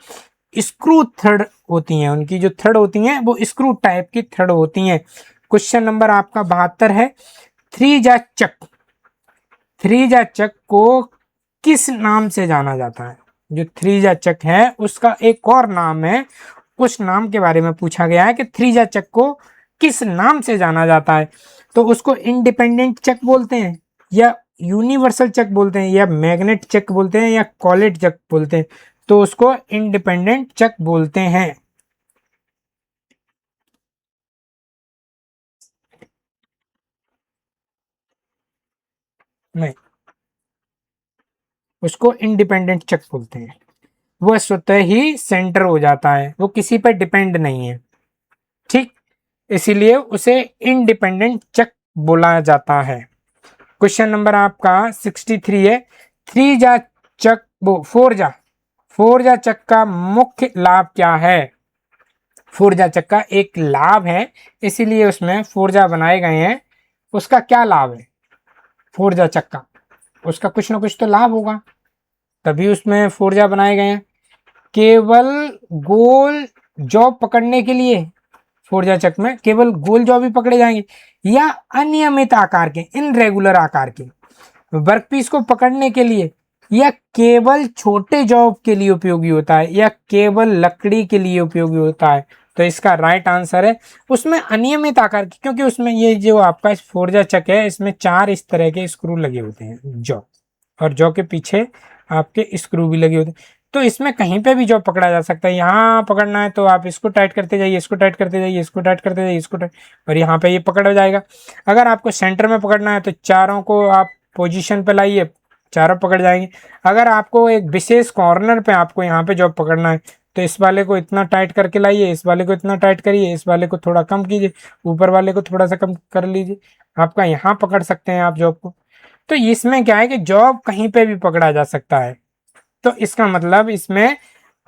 स्क्रू थ्रेड होती हैं, उनकी जो थ्रेड होती हैं वो स्क्रू टाइप की थ्रेड होती हैं। क्वेश्चन नंबर आपका 72 है, थ्री जा चक, थ्री जा चक को किस नाम से जाना जाता है? जो थ्री जा चक है उसका एक और नाम है, उस नाम के बारे में पूछा गया है कि थ्री जा चक को किस नाम से जाना जाता है। तो उसको इंडिपेंडेंट चक बोलते हैं, या यूनिवर्सल चक बोलते हैं, या मैग्नेट चक बोलते हैं, या कॉलेट चक बोलते हैं। तो उसको इंडिपेंडेंट चक बोलते हैं। नहीं, उसको इंडिपेंडेंट चक बोलते हैं। वह स्वतः ही सेंटर हो जाता है, वो किसी पर डिपेंड नहीं है, ठीक, इसीलिए उसे इंडिपेंडेंट चक बोला जाता है। क्वेश्चन नंबर आपका 63 है, थ्री जा चक वो फोर जा चक का मुख्य लाभ क्या है? फोर जा चक का एक लाभ है, इसीलिए उसमें फोरजा बनाए गए हैं। उसका क्या लाभ है फोर जा चक का? उसका कुछ ना कुछ तो लाभ होगा, तभी उसमें फोरजा बनाए गए हैं। केवल गोल जॉब पकड़ने के लिए फोरजा चक में केवल गोल जॉब ही पकड़े जाएंगे, या अनियमित आकार के इनरेगुलर आकार के वर्कपीस को पकड़ने के लिए, या केवल छोटे जॉब के लिए उपयोगी होता है, या केवल लकड़ी के लिए उपयोगी होता है? तो इसका राइट आंसर है उसमें अनियमित आकार की, क्योंकि उसमें ये जो आपका फोरजा चक है इसमें 4 इस तरह के स्क्रू लगे होते हैं जॉ, और जॉ के पीछे आपके स्क्रू भी लगे होते हैं। तो इसमें कहीं पे भी जॉब पकड़ा जा सकता है। यहाँ पकड़ना है तो आप इसको टाइट करते जाइए, इसको टाइट करते जाइए, इसको टाइट करते जाइए, इसको टाइट, और यहाँ पे ये पकड़ हो जाएगा। अगर आपको सेंटर में पकड़ना है तो चारों को आप पोजीशन पे लाइए, चारों पकड़ जाएंगे। अगर आपको एक विशेष कॉर्नर पे आपको यहाँ पे जॉब पकड़ना है तो इस वाले को इतना टाइट करके लाइए, इस वाले को इतना टाइट करिए, इस वाले को थोड़ा कम कीजिए, ऊपर वाले को थोड़ा सा कम कर लीजिए, आपका यहाँ पकड़ सकते हैं आप जॉब को। तो इसमें क्या है कि जॉब कहीं पे भी पकड़ा जा सकता है, तो इसका मतलब इसमें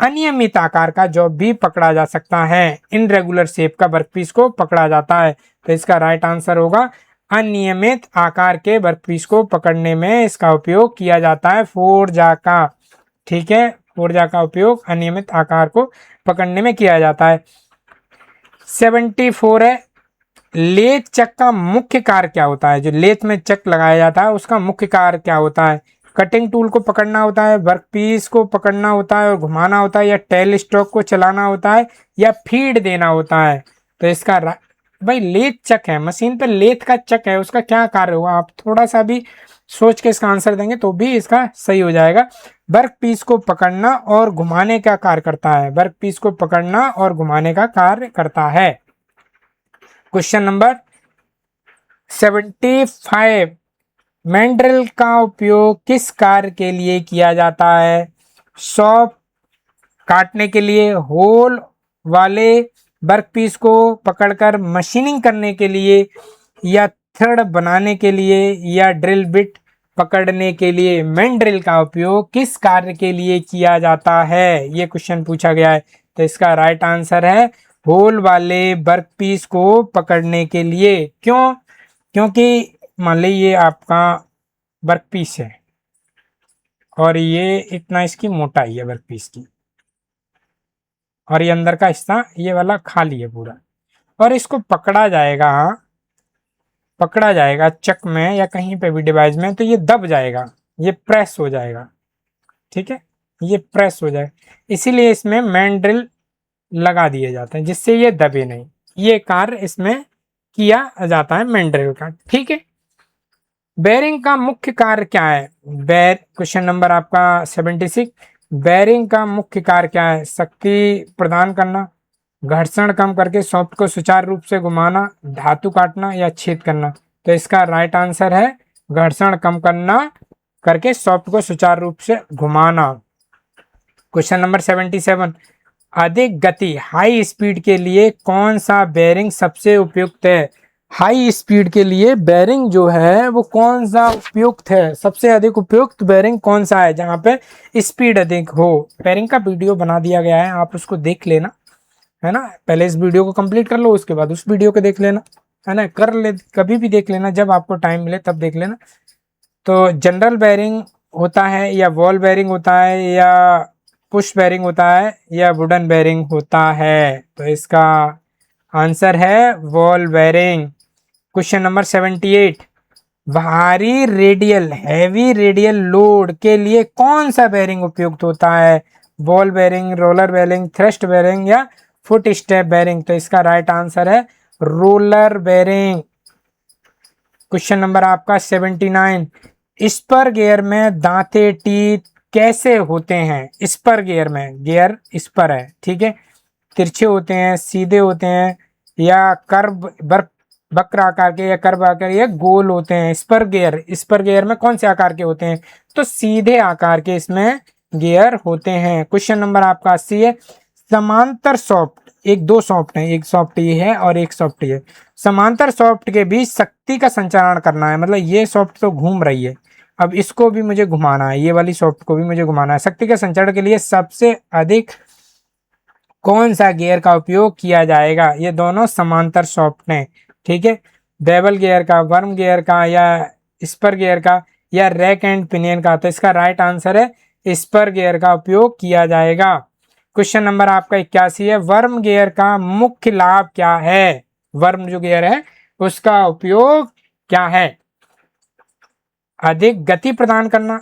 अनियमित आकार का जॉब भी पकड़ा जा सकता है, इनरेगुलर शेप का वर्कपीस को पकड़ा जाता है। तो इसका राइट आंसर होगा अनियमित आकार के वर्कपीस को पकड़ने में इसका उपयोग किया जाता है फोरजा का, ठीक है, फोरजा का उपयोग अनियमित आकार को पकड़ने में किया जाता है। 74 है, लेथ चक का मुख्य कार्य क्या होता है? जो लेथ में चक लगाया जाता है उसका मुख्य कार्य क्या होता है? कटिंग टूल को पकड़ना होता है, वर्कपीस को पकड़ना होता है और घुमाना होता है, या टेल स्टॉक को चलाना होता है, या फीड देना होता है? तो इसका भाई लेथ चक है, मशीन पे लेथ का चक है, उसका क्या कार्य हुआ, आप थोड़ा सा भी सोच के इसका आंसर देंगे तो भी इसका सही हो जाएगा। वर्क पीस को पकड़ना और घुमाने का कार्य करता है, वर्क पीस को पकड़ना और घुमाने का कार्य करता है। क्वेश्चन नंबर 75, मैंड्रिल का उपयोग किस कार्य के लिए किया जाता है? सॉप काटने के लिए, होल वाले वर्कपीस को पकड़कर मशीनिंग करने के लिए, या थ्रेड बनाने के लिए, या ड्रिल बिट पकड़ने के लिए। मैंड्रिल का उपयोग किस कार्य के लिए किया जाता है, ये क्वेश्चन पूछा गया है। तो इसका राइट आंसर है होल वाले वर्कपीस को पकड़ने के लिए। क्यों? क्योंकि मान लीजिए ये आपका वर्कपीस है और ये इतना इसकी मोटाई है वर्कपीस की, और ये अंदर का हिस्सा ये वाला खाली है पूरा, और इसको पकड़ा जाएगा चक में या कहीं पे भी डिवाइस में, तो ये दब जाएगा, ये प्रेस हो जाएगा। ठीक है, ये प्रेस हो जाएगा, इसीलिए इसमें मैंड्रिल लगा दिए जाते हैं जिससे ये दबे नहीं। ये कार्य इसमें किया जाता है मैंड्रिल का। ठीक है, बेरिंग का मुख्य कार्य क्या है? क्वेश्चन नंबर आपका 76, बेरिंग का मुख्य कार्य क्या है? शक्ति प्रदान करना, घर्षण कम करके सॉफ्ट को सुचारू रूप से घुमाना, धातु काटना, या छेद करना। तो इसका राइट आंसर है घर्षण कम करना करके सॉफ्ट को सुचारू रूप से घुमाना। क्वेश्चन नंबर 77, अधिक गति हाई स्पीड के लिए कौन सा बेरिंग सबसे उपयुक्त है? हाई स्पीड के लिए बेरिंग जो है वो कौन सा उपयुक्त है? सबसे अधिक उपयुक्त बेरिंग कौन सा है जहां पे स्पीड अधिक हो? बेरिंग का वीडियो बना दिया गया है, आप उसको देख लेना, है ना। पहले इस वीडियो को कंप्लीट कर लो, उसके बाद उस वीडियो को देख लेना, है ना। कर ले, कभी भी देख लेना, जब आपको टाइम मिले तब देख लेना। तो जनरल बेरिंग होता है, या बॉल बेरिंग होता है, या पुश बेरिंग होता है, या वुडन बेरिंग होता है? तो इसका आंसर है बॉल बेरिंग। क्वेश्चन नंबर 78, भारी रेडियल हैवी रेडियल लोड के लिए कौन सा बेरिंग उपयुक्त होता है? Ball bearing, roller bearing, thrust bearing, या फुट स्टेप बेरिंग? तो इसका राइट आंसर है रोलर बेरिंग। क्वेश्चन नंबर आपका 79, स्पर गियर में दांते टीथ कैसे होते हैं? स्पर गियर में, गियर स्पर है, ठीक है, तिरछे होते हैं, सीधे होते हैं, या कर्व वक्र आकार के, या कर्व आकार, या गोल होते हैं? स्पर गियर में कौन से आकार के होते हैं? तो सीधे आकार के इसमें गियर होते हैं। क्वेश्चन नंबर आपका 80 है, समांतर सॉफ्ट, दो सॉफ्ट है, एक सॉफ्ट ये है और एक सॉफ्ट ये, समांतर सॉफ्ट के बीच शक्ति का संचारण करना है। मतलब ये सॉफ्ट तो घूम रही है, अब इसको भी मुझे घुमाना है, ये वाली सॉफ्ट को भी मुझे घुमाना है। शक्ति के संचारण के लिए सबसे अधिक कौन सा गियर का उपयोग किया जाएगा? ये दोनों समांतर सॉफ्ट हैं, ठीक है, बेवल गियर का, वर्म गियर का, या स्पर गियर का, या रैक एंड पिनियन का? तो इसका राइट आंसर है स्पर गियर का उपयोग किया जाएगा। क्वेश्चन नंबर आपका 81 है, वर्म गियर का मुख्य लाभ क्या है? वर्म जो गियर है उसका उपयोग क्या है? अधिक गति प्रदान करना,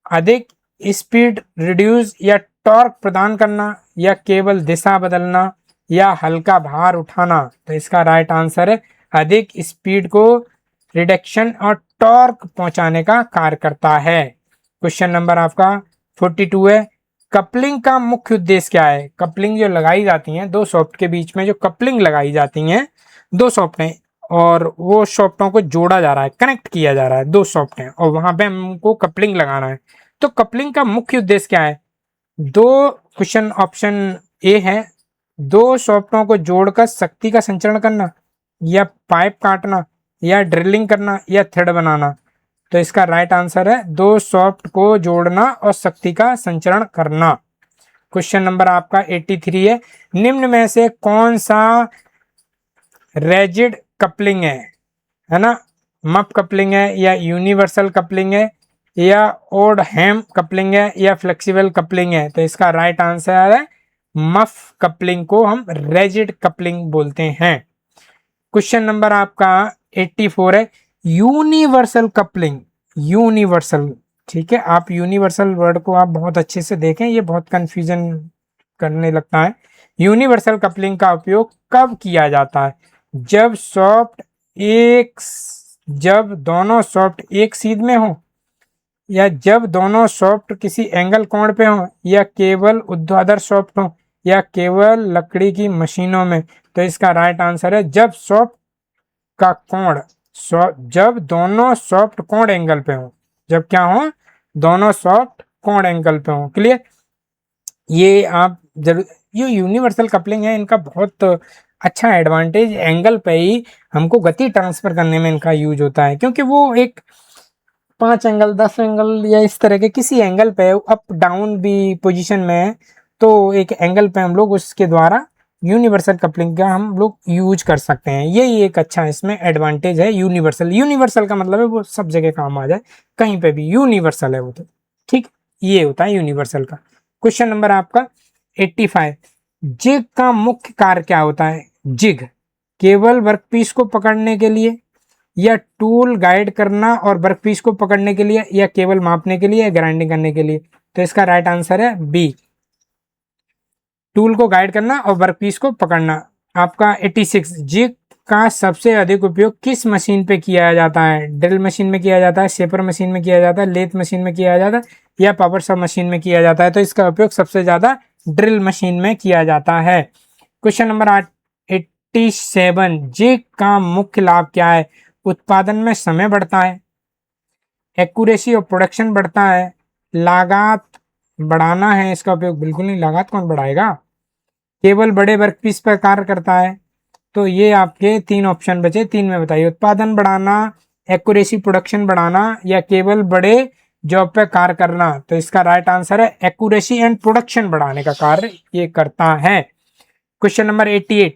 अधिक स्पीड रिड्यूस या टॉर्क प्रदान करना, या केवल दिशा बदलना, या हल्का भार उठाना? तो इसका राइट आंसर है अधिक स्पीड को रिडक्शन और टॉर्क पहुंचाने का कार्य करता है। क्वेश्चन नंबर आपका 42 है, कपलिंग का मुख्य उद्देश्य क्या है? कपलिंग जो लगाई जाती है दो सॉफ्ट के बीच में, जो कपलिंग लगाई जाती है, दो सॉफ्ट हैं और वो सॉफ्टों को जोड़ा जा रहा है, कनेक्ट किया जा रहा है, दो सॉफ्ट हैं और वहां पे हमको कपलिंग लगाना है। तो कपलिंग का मुख्य उद्देश्य क्या है? दो क्वेश्चन ऑप्शन ए है, दो सॉफ्टों को जोड़कर शक्ति का संचरण करना, या पाइप काटना, या ड्रिलिंग करना, या थ्रेड बनाना? तो इसका राइट आंसर है दो सॉफ्ट को जोड़ना और शक्ति का संचरण करना। क्वेश्चन नंबर आपका 83 है, निम्न में से कौन सा रिजिड कपलिंग है ना, मफ कपलिंग है, या यूनिवर्सल कपलिंग है, या ओडहैम कपलिंग है, या फ्लेक्सिबल कपलिंग है? तो इसका राइट आंसर है मफ कपलिंग को हम रिजिड कपलिंग बोलते हैं। क्वेश्चन नंबर आपका 84 है, यूनिवर्सल कपलिंग, यूनिवर्सल, ठीक है, आप यूनिवर्सल वर्ड को आप बहुत अच्छे से देखें, ये बहुत कंफ्यूजन करने लगता है। यूनिवर्सल कपलिंग का उपयोग कब किया जाता है? जब सॉफ्ट एक जब दोनों सॉफ्ट एक सीध में हो, या जब दोनों सॉफ्ट किसी एंगल कोण पे हो, या केवल ऊर्ध्वाधर सॉफ्ट हो, या केवल लकड़ी की मशीनों में। तो इसका राइट आंसर है जब सॉफ्ट का कोण जब दोनों सॉफ्ट कोण एंगल पे हो। जब क्या हो? दोनों सॉफ्ट कोण एंगल पे हो। क्लियर? ये आप जरूर, ये यूनिवर्सल कपलिंग है, इनका बहुत अच्छा एडवांटेज एंगल पे ही हमको गति ट्रांसफर करने में इनका यूज होता है, क्योंकि वो एक 5 एंगल 10 एंगल या इस तरह के किसी एंगल पे अप डाउन भी पोजीशन में है, तो एक एंगल पे हम लोग उसके द्वारा यूनिवर्सल कपलिंग का हम लोग यूज कर सकते हैं। यही एक अच्छा इसमें एडवांटेज है यूनिवर्सल। यूनिवर्सल का मतलब है वो सब जगह काम आ जाए, कहीं पे भी यूनिवर्सल है वो तो। ठीक, ये होता है यूनिवर्सल का। क्वेश्चन नंबर आपका 85, जिग का मुख्य कार्य क्या होता है? जिग केवल वर्कपीस को पकड़ने के लिए, या टूल गाइड करना और वर्कपीस को पकड़ने के लिए, या केवल मापने के लिए, या ग्राइंडिंग करने के लिए। तो इसका राइट आंसर है बी, टूल को गाइड करना और वर्कपीस को पकड़ना। आपका 86, जिग का सबसे अधिक उपयोग किस मशीन पे किया जाता है? ड्रिल मशीन में किया जाता है, शेपर मशीन में किया जाता है, लेथ मशीन में किया जाता है, या पावर सॉ मशीन में किया जाता है? तो इसका उपयोग सबसे ज्यादा ड्रिल मशीन में किया जाता है। क्वेश्चन नंबर 87, जिग का मुख्य लाभ क्या है? उत्पादन में समय बढ़ता है, एक्यूरेसी और प्रोडक्शन बढ़ता है, लागत बढ़ाना है इसका उपयोग। बिल्कुल नहीं, लागत कौन बढ़ाएगा? केवल बड़े वर्कपीस पर कार्य करता है। तो ये आपके 3 ऑप्शन बचे, 3 में बताइए। उत्पादन बढ़ाना, एक्यूरेसी प्रोडक्शन बढ़ाना, या केवल बड़े जॉब पे कार्य करना। तो इसका राइट आंसर है एक्यूरेसी एंड प्रोडक्शन बढ़ाने का कार्य ये करता है। क्वेश्चन नंबर 88,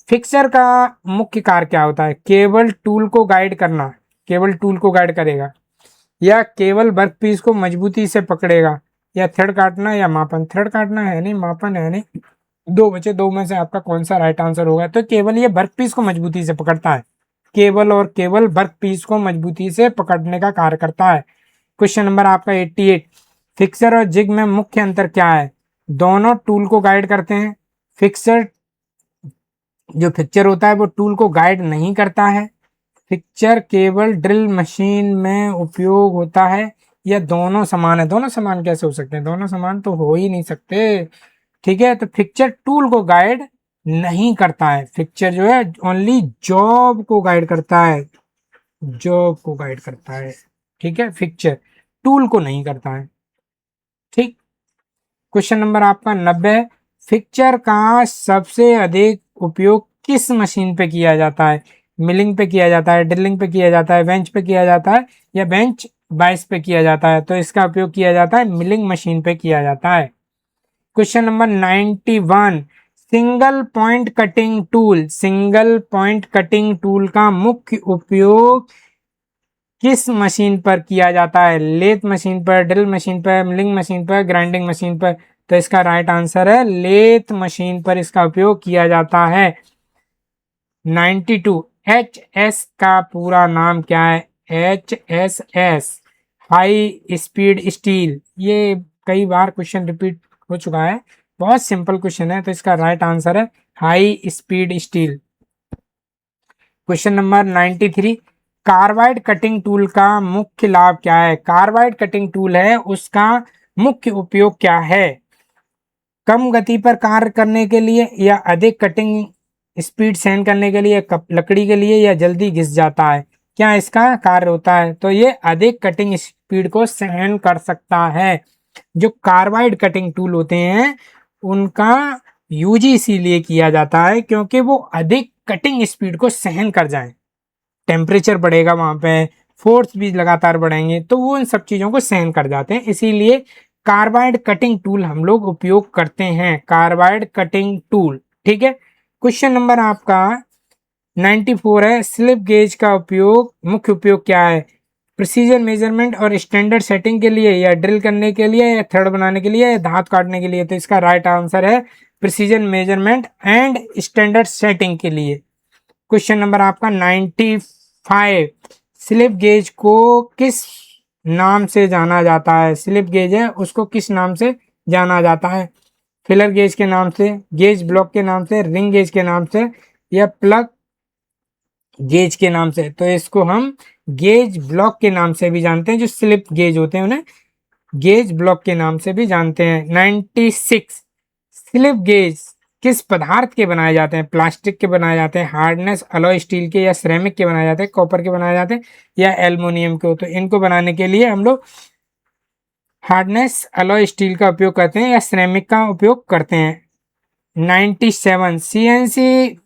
फिक्सर का मुख्य कार्य क्या होता है? केवल टूल को गाइड करना, केवल टूल को गाइड करेगा, या केवल वर्कपीस को मजबूती से पकड़ेगा, या थ्रेड काटना, या मापन। थ्रेड काटना है नहीं, मापन है नहीं। 2 बचे, 2 में से आपका कौन सा राइट आंसर होगा? तो केवल ये वर्कपीस को मजबूती से पकड़ता है, केवल और केवल वर्कपीस को मजबूती से पकड़ने का कार्य करता है। क्वेश्चन नंबर आपका 88, फिक्सर और जिग में मुख्य अंतर क्या है? दोनों टूल को गाइड करते हैं। फिक्सर जो फिक्सर होता है वो टूल को गाइड नहीं करता है। फिक्सर केवल ड्रिल मशीन में उपयोग होता है, या दोनों समान है? दोनों समान कैसे हो सकते हैं? दोनों समान तो हो ही नहीं सकते। ठीक है, तो फिक्सर टूल को गाइड नहीं करता है। फिक्सर जो है ओनली जॉब को गाइड करता है, जॉब को गाइड करता है। ठीक है, फिक्सर टूल को नहीं करता है। ठीक। क्वेश्चन नंबर आपका 90, फिक्सर का सबसे अधिक उपयोग किस मशीन पे किया जाता है? मिलिंग पे किया जाता है, ड्रिलिंग पे किया जाता है, बेंच पे किया जाता है, या बेंच बाइस पे किया जाता है? तो इसका उपयोग किया जाता है मिलिंग मशीन पे किया जाता है। Question number 91, single point cutting tool, single point cutting tool का मुख्य उपयोग किस मशीन पर किया जाता है? लेथ मशीन पर, ड्रिल मशीन पर, मिलिंग मशीन पर, ग्राइंडिंग मशीन पर? तो इसका राइट आंसर है लेथ मशीन पर इसका उपयोग किया जाता है। 92, एच एस का पूरा नाम क्या है? H S S, high speed steel. ये कई बार क्वेश्चन रिपीट हो चुका है, बहुत सिंपल क्वेश्चन है, तो इसका राइट आंसर है high speed steel. Question number 93, carbide cutting tool का मुख्य लाभ क्या है? कार्बाइड कटिंग टूल है, उसका मुख्य उपयोग क्या है? कम गति पर कार्य करने के लिए, या अधिक कटिंग स्पीड सहन करने के लिए, लकड़ी के लिए, या जल्दी घिस जाता है? क्या इसका कार्य होता है? तो ये अधिक कटिंग स्पीड को सहन कर सकता है। जो कार्बाइड कटिंग टूल होते हैं उनका यूज इसीलिए किया जाता है क्योंकि वो अधिक कटिंग स्पीड को सहन कर जाए। टेम्परेचर बढ़ेगा वहां पे, फोर्स भी लगातार बढ़ेंगे, तो वो इन सब चीजों को सहन कर जाते हैं, इसीलिए कार्बाइड कटिंग टूल हम लोग उपयोग करते हैं, कार्बाइड कटिंग टूल। ठीक है। क्वेश्चन नंबर आपका 94 है, स्लिप गेज का उपयोग, मुख्य उपयोग क्या है? प्रिसीजन मेजरमेंट और स्टैंडर्ड सेटिंग के लिए, या ड्रिल करने के लिए, या थ्रेड बनाने के लिए, या धात काटने के लिए? तो इसका राइट आंसर है precision measurement and standard setting के लिए। क्वेश्चन नंबर आपका 95, स्लिप गेज को किस नाम से जाना जाता है? स्लिप गेज है उसको किस नाम से जाना जाता है? फिलर गेज के नाम से, गेज ब्लॉक के नाम से, रिंग गेज के नाम से, या प्लग गेज के नाम से, तो इसको हम गेज ब्लॉक के नाम से भी जानते हैं। जो स्लिप गेज होते हैं उन्हें गेज ब्लॉक के नाम से भी जानते हैं। 96 स्लिप गेज किस पदार्थ के बनाए जाते हैं? प्लास्टिक के बनाए जाते हैं, हार्डनेस अलॉय स्टील के, या सिरेमिक के बनाए जाते हैं, कॉपर के बनाए जाते हैं, या एल्युमिनियम के? तो इनको बनाने के लिए हम लोग हार्डनेस अलॉय स्टील का उपयोग करते हैं या सिरेमिक का उपयोग करते हैं। 97 सीएनसी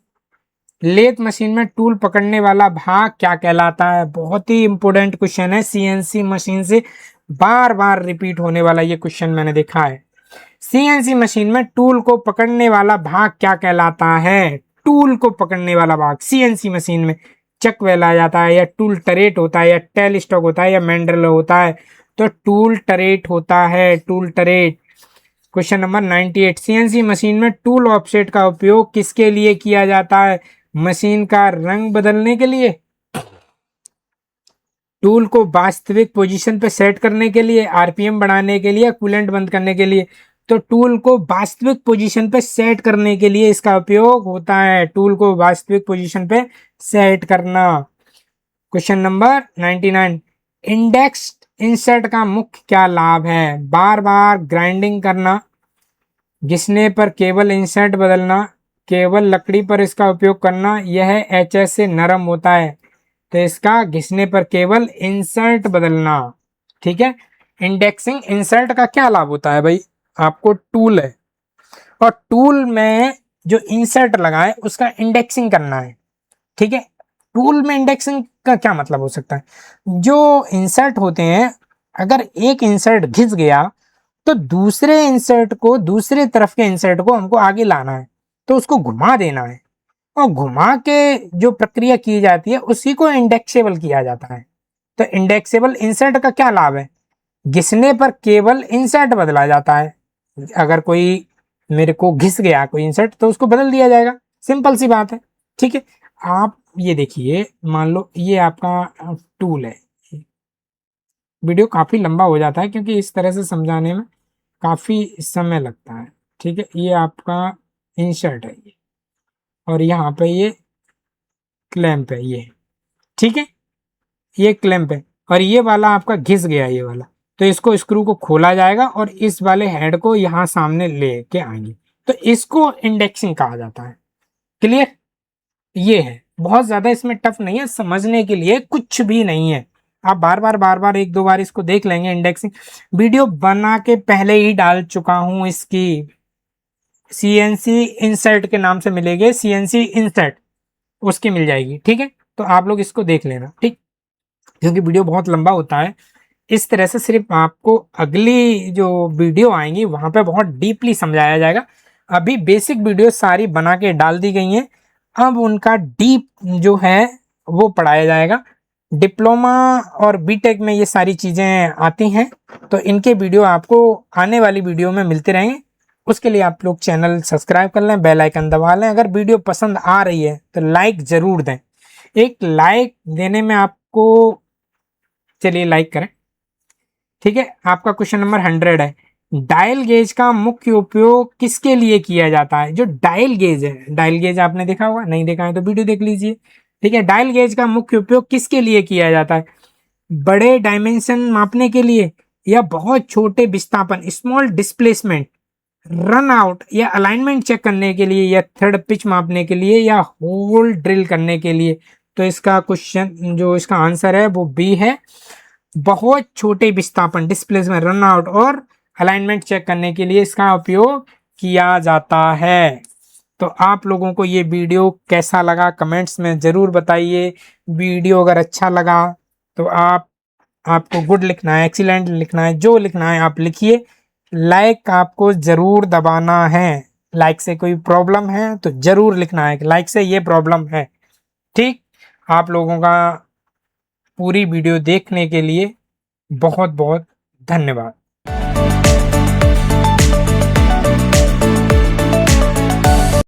लेथ मशीन में टूल पकड़ने वाला भाग क्या कहलाता है? बहुत ही इंपॉर्टेंट क्वेश्चन है, सीएनसी मशीन से बार बार रिपीट होने वाला ये क्वेश्चन मैंने देखा है। सीएनसी मशीन में टूल को पकड़ने वाला भाग क्या कहलाता है? टूल को पकड़ने वाला भाग सीएनसी मशीन में चक कहलाया जाता है, या टूल टरेट होता है, या टेल स्टॉक होता है, या मैंडल होता है? तो टूल टरेट होता है, tool turret. Question number 98 CNC machine में टूल ऑफसेट का उपयोग किसके लिए किया जाता है? मशीन का रंग बदलने के लिए, टूल को वास्तविक पोजीशन पे सेट करने के लिए, आरपीएम बढ़ाने के लिए, कूलेंट बंद करने के लिए? तो टूल को वास्तविक पोजीशन पे सेट करने के लिए इसका उपयोग होता है, टूल को वास्तविक पोजीशन पे सेट करना। क्वेश्चन नंबर 99 इंडेक्स इंसर्ट का मुख्य क्या लाभ है? बार बार ग्राइंडिंग करना, घिसने पर केवल इंसर्ट बदलना, केवल लकड़ी पर इसका उपयोग करना, यह एचएस से नरम होता है। तो इसका घिसने पर केवल इंसर्ट बदलना। ठीक है, इंडेक्सिंग इंसर्ट का क्या लाभ होता है भाई? आपको टूल है और टूल में जो इंसर्ट लगा है उसका इंडेक्सिंग करना है। ठीक है, टूल में इंडेक्सिंग का क्या मतलब हो सकता है? जो इंसर्ट होते हैं, अगर एक इंसर्ट घिस गया तो दूसरे इंसर्ट को, दूसरे तरफ के इंसर्ट को हमको आगे लाना है, तो उसको घुमा देना है, और घुमा के जो प्रक्रिया की जाती है उसी को इंडेक्सेबल किया जाता है। तो इंडेक्सेबल इंसर्ट का क्या लाभ है? घिसने पर केवल इंसर्ट बदला जाता है। अगर कोई मेरे को घिस गया कोई इंसर्ट तो उसको बदल दिया जाएगा, सिंपल सी बात है। ठीक है, आप ये देखिए, मान लो ये आपका टूल है। वीडियो काफ़ी लंबा हो जाता है क्योंकि इस तरह से समझाने में काफ़ी समय लगता है। ठीक है, ये आपका इंसर्ट है ये, और यहाँ पे ये क्लैंप है ये। ठीक है, ये क्लैंप है, और ये वाला आपका घिस गया ये वाला, तो इसको स्क्रू को खोला जाएगा और इस वाले हेड को यहाँ सामने लेके आएंगे, तो इसको इंडेक्सिंग कहा जाता है। क्लियर? ये है, बहुत ज्यादा इसमें टफ नहीं है, समझने के लिए कुछ भी नहीं है। आप बार बार एक दो बार इसको देख लेंगे। इंडेक्सिंग वीडियो बना के पहले ही डाल चुका हूं इसकी, सीएनसी इंसर्ट के नाम से मिलेगी, सीएनसी इंसर्ट उसकी मिल जाएगी। ठीक है, तो आप लोग इसको देख लेना, ठीक, क्योंकि वीडियो बहुत लंबा होता है। इस तरह से सिर्फ आपको अगली जो वीडियो आएंगी वहां पे बहुत डीपली समझाया जाएगा। अभी बेसिक वीडियो सारी बना के डाल दी गई हैं, अब उनका डीप जो है वो पढ़ाया जाएगा। डिप्लोमा और बीटेक में ये सारी चीज़ें आती हैं, तो इनके वीडियो आपको आने वाली वीडियो में मिलते रहेंगे। उसके लिए आप लोग चैनल सब्सक्राइब कर लें, बेल आइकन दबा लें। अगर वीडियो पसंद आ रही है तो लाइक ज़रूर दें, एक लाइक देने में आपको, चलिए लाइक करें। ठीक है, आपका क्वेश्चन नंबर 100 है, डायल गेज का मुख्य उपयोग किसके लिए किया जाता है? जो डायल गेज है, डायल गेज आपने देखा होगा, नहीं देखा है तो वीडियो देख लीजिए। ठीक है, डायल गेज का मुख्य उपयोग किसके लिए किया जाता है? बड़े डायमेंशन मापने के लिए, या बहुत छोटे विस्थापन स्मॉल डिस्प्लेसमेंट, रन आउट या अलाइनमेंट चेक करने के लिए, या थ्रेड पिच मापने के लिए, या होल ड्रिल करने के लिए? तो इसका क्वेश्चन जो इसका आंसर है वो बी है, बहुत छोटे विस्थापन डिस्प्लेसमेंट, रन आउट और अलाइनमेंट चेक करने के लिए इसका उपयोग किया जाता है। तो आप लोगों को ये वीडियो कैसा लगा कमेंट्स में ज़रूर बताइए। वीडियो अगर अच्छा लगा तो आपको गुड लिखना है, एक्सीलेंट लिखना है, जो लिखना है आप लिखिए। लाइक आपको ज़रूर दबाना है, लाइक से कोई प्रॉब्लम है तो ज़रूर लिखना है लाइक से ये प्रॉब्लम है। ठीक, आप लोगों का पूरी वीडियो देखने के लिए बहुत बहुत धन्यवाद।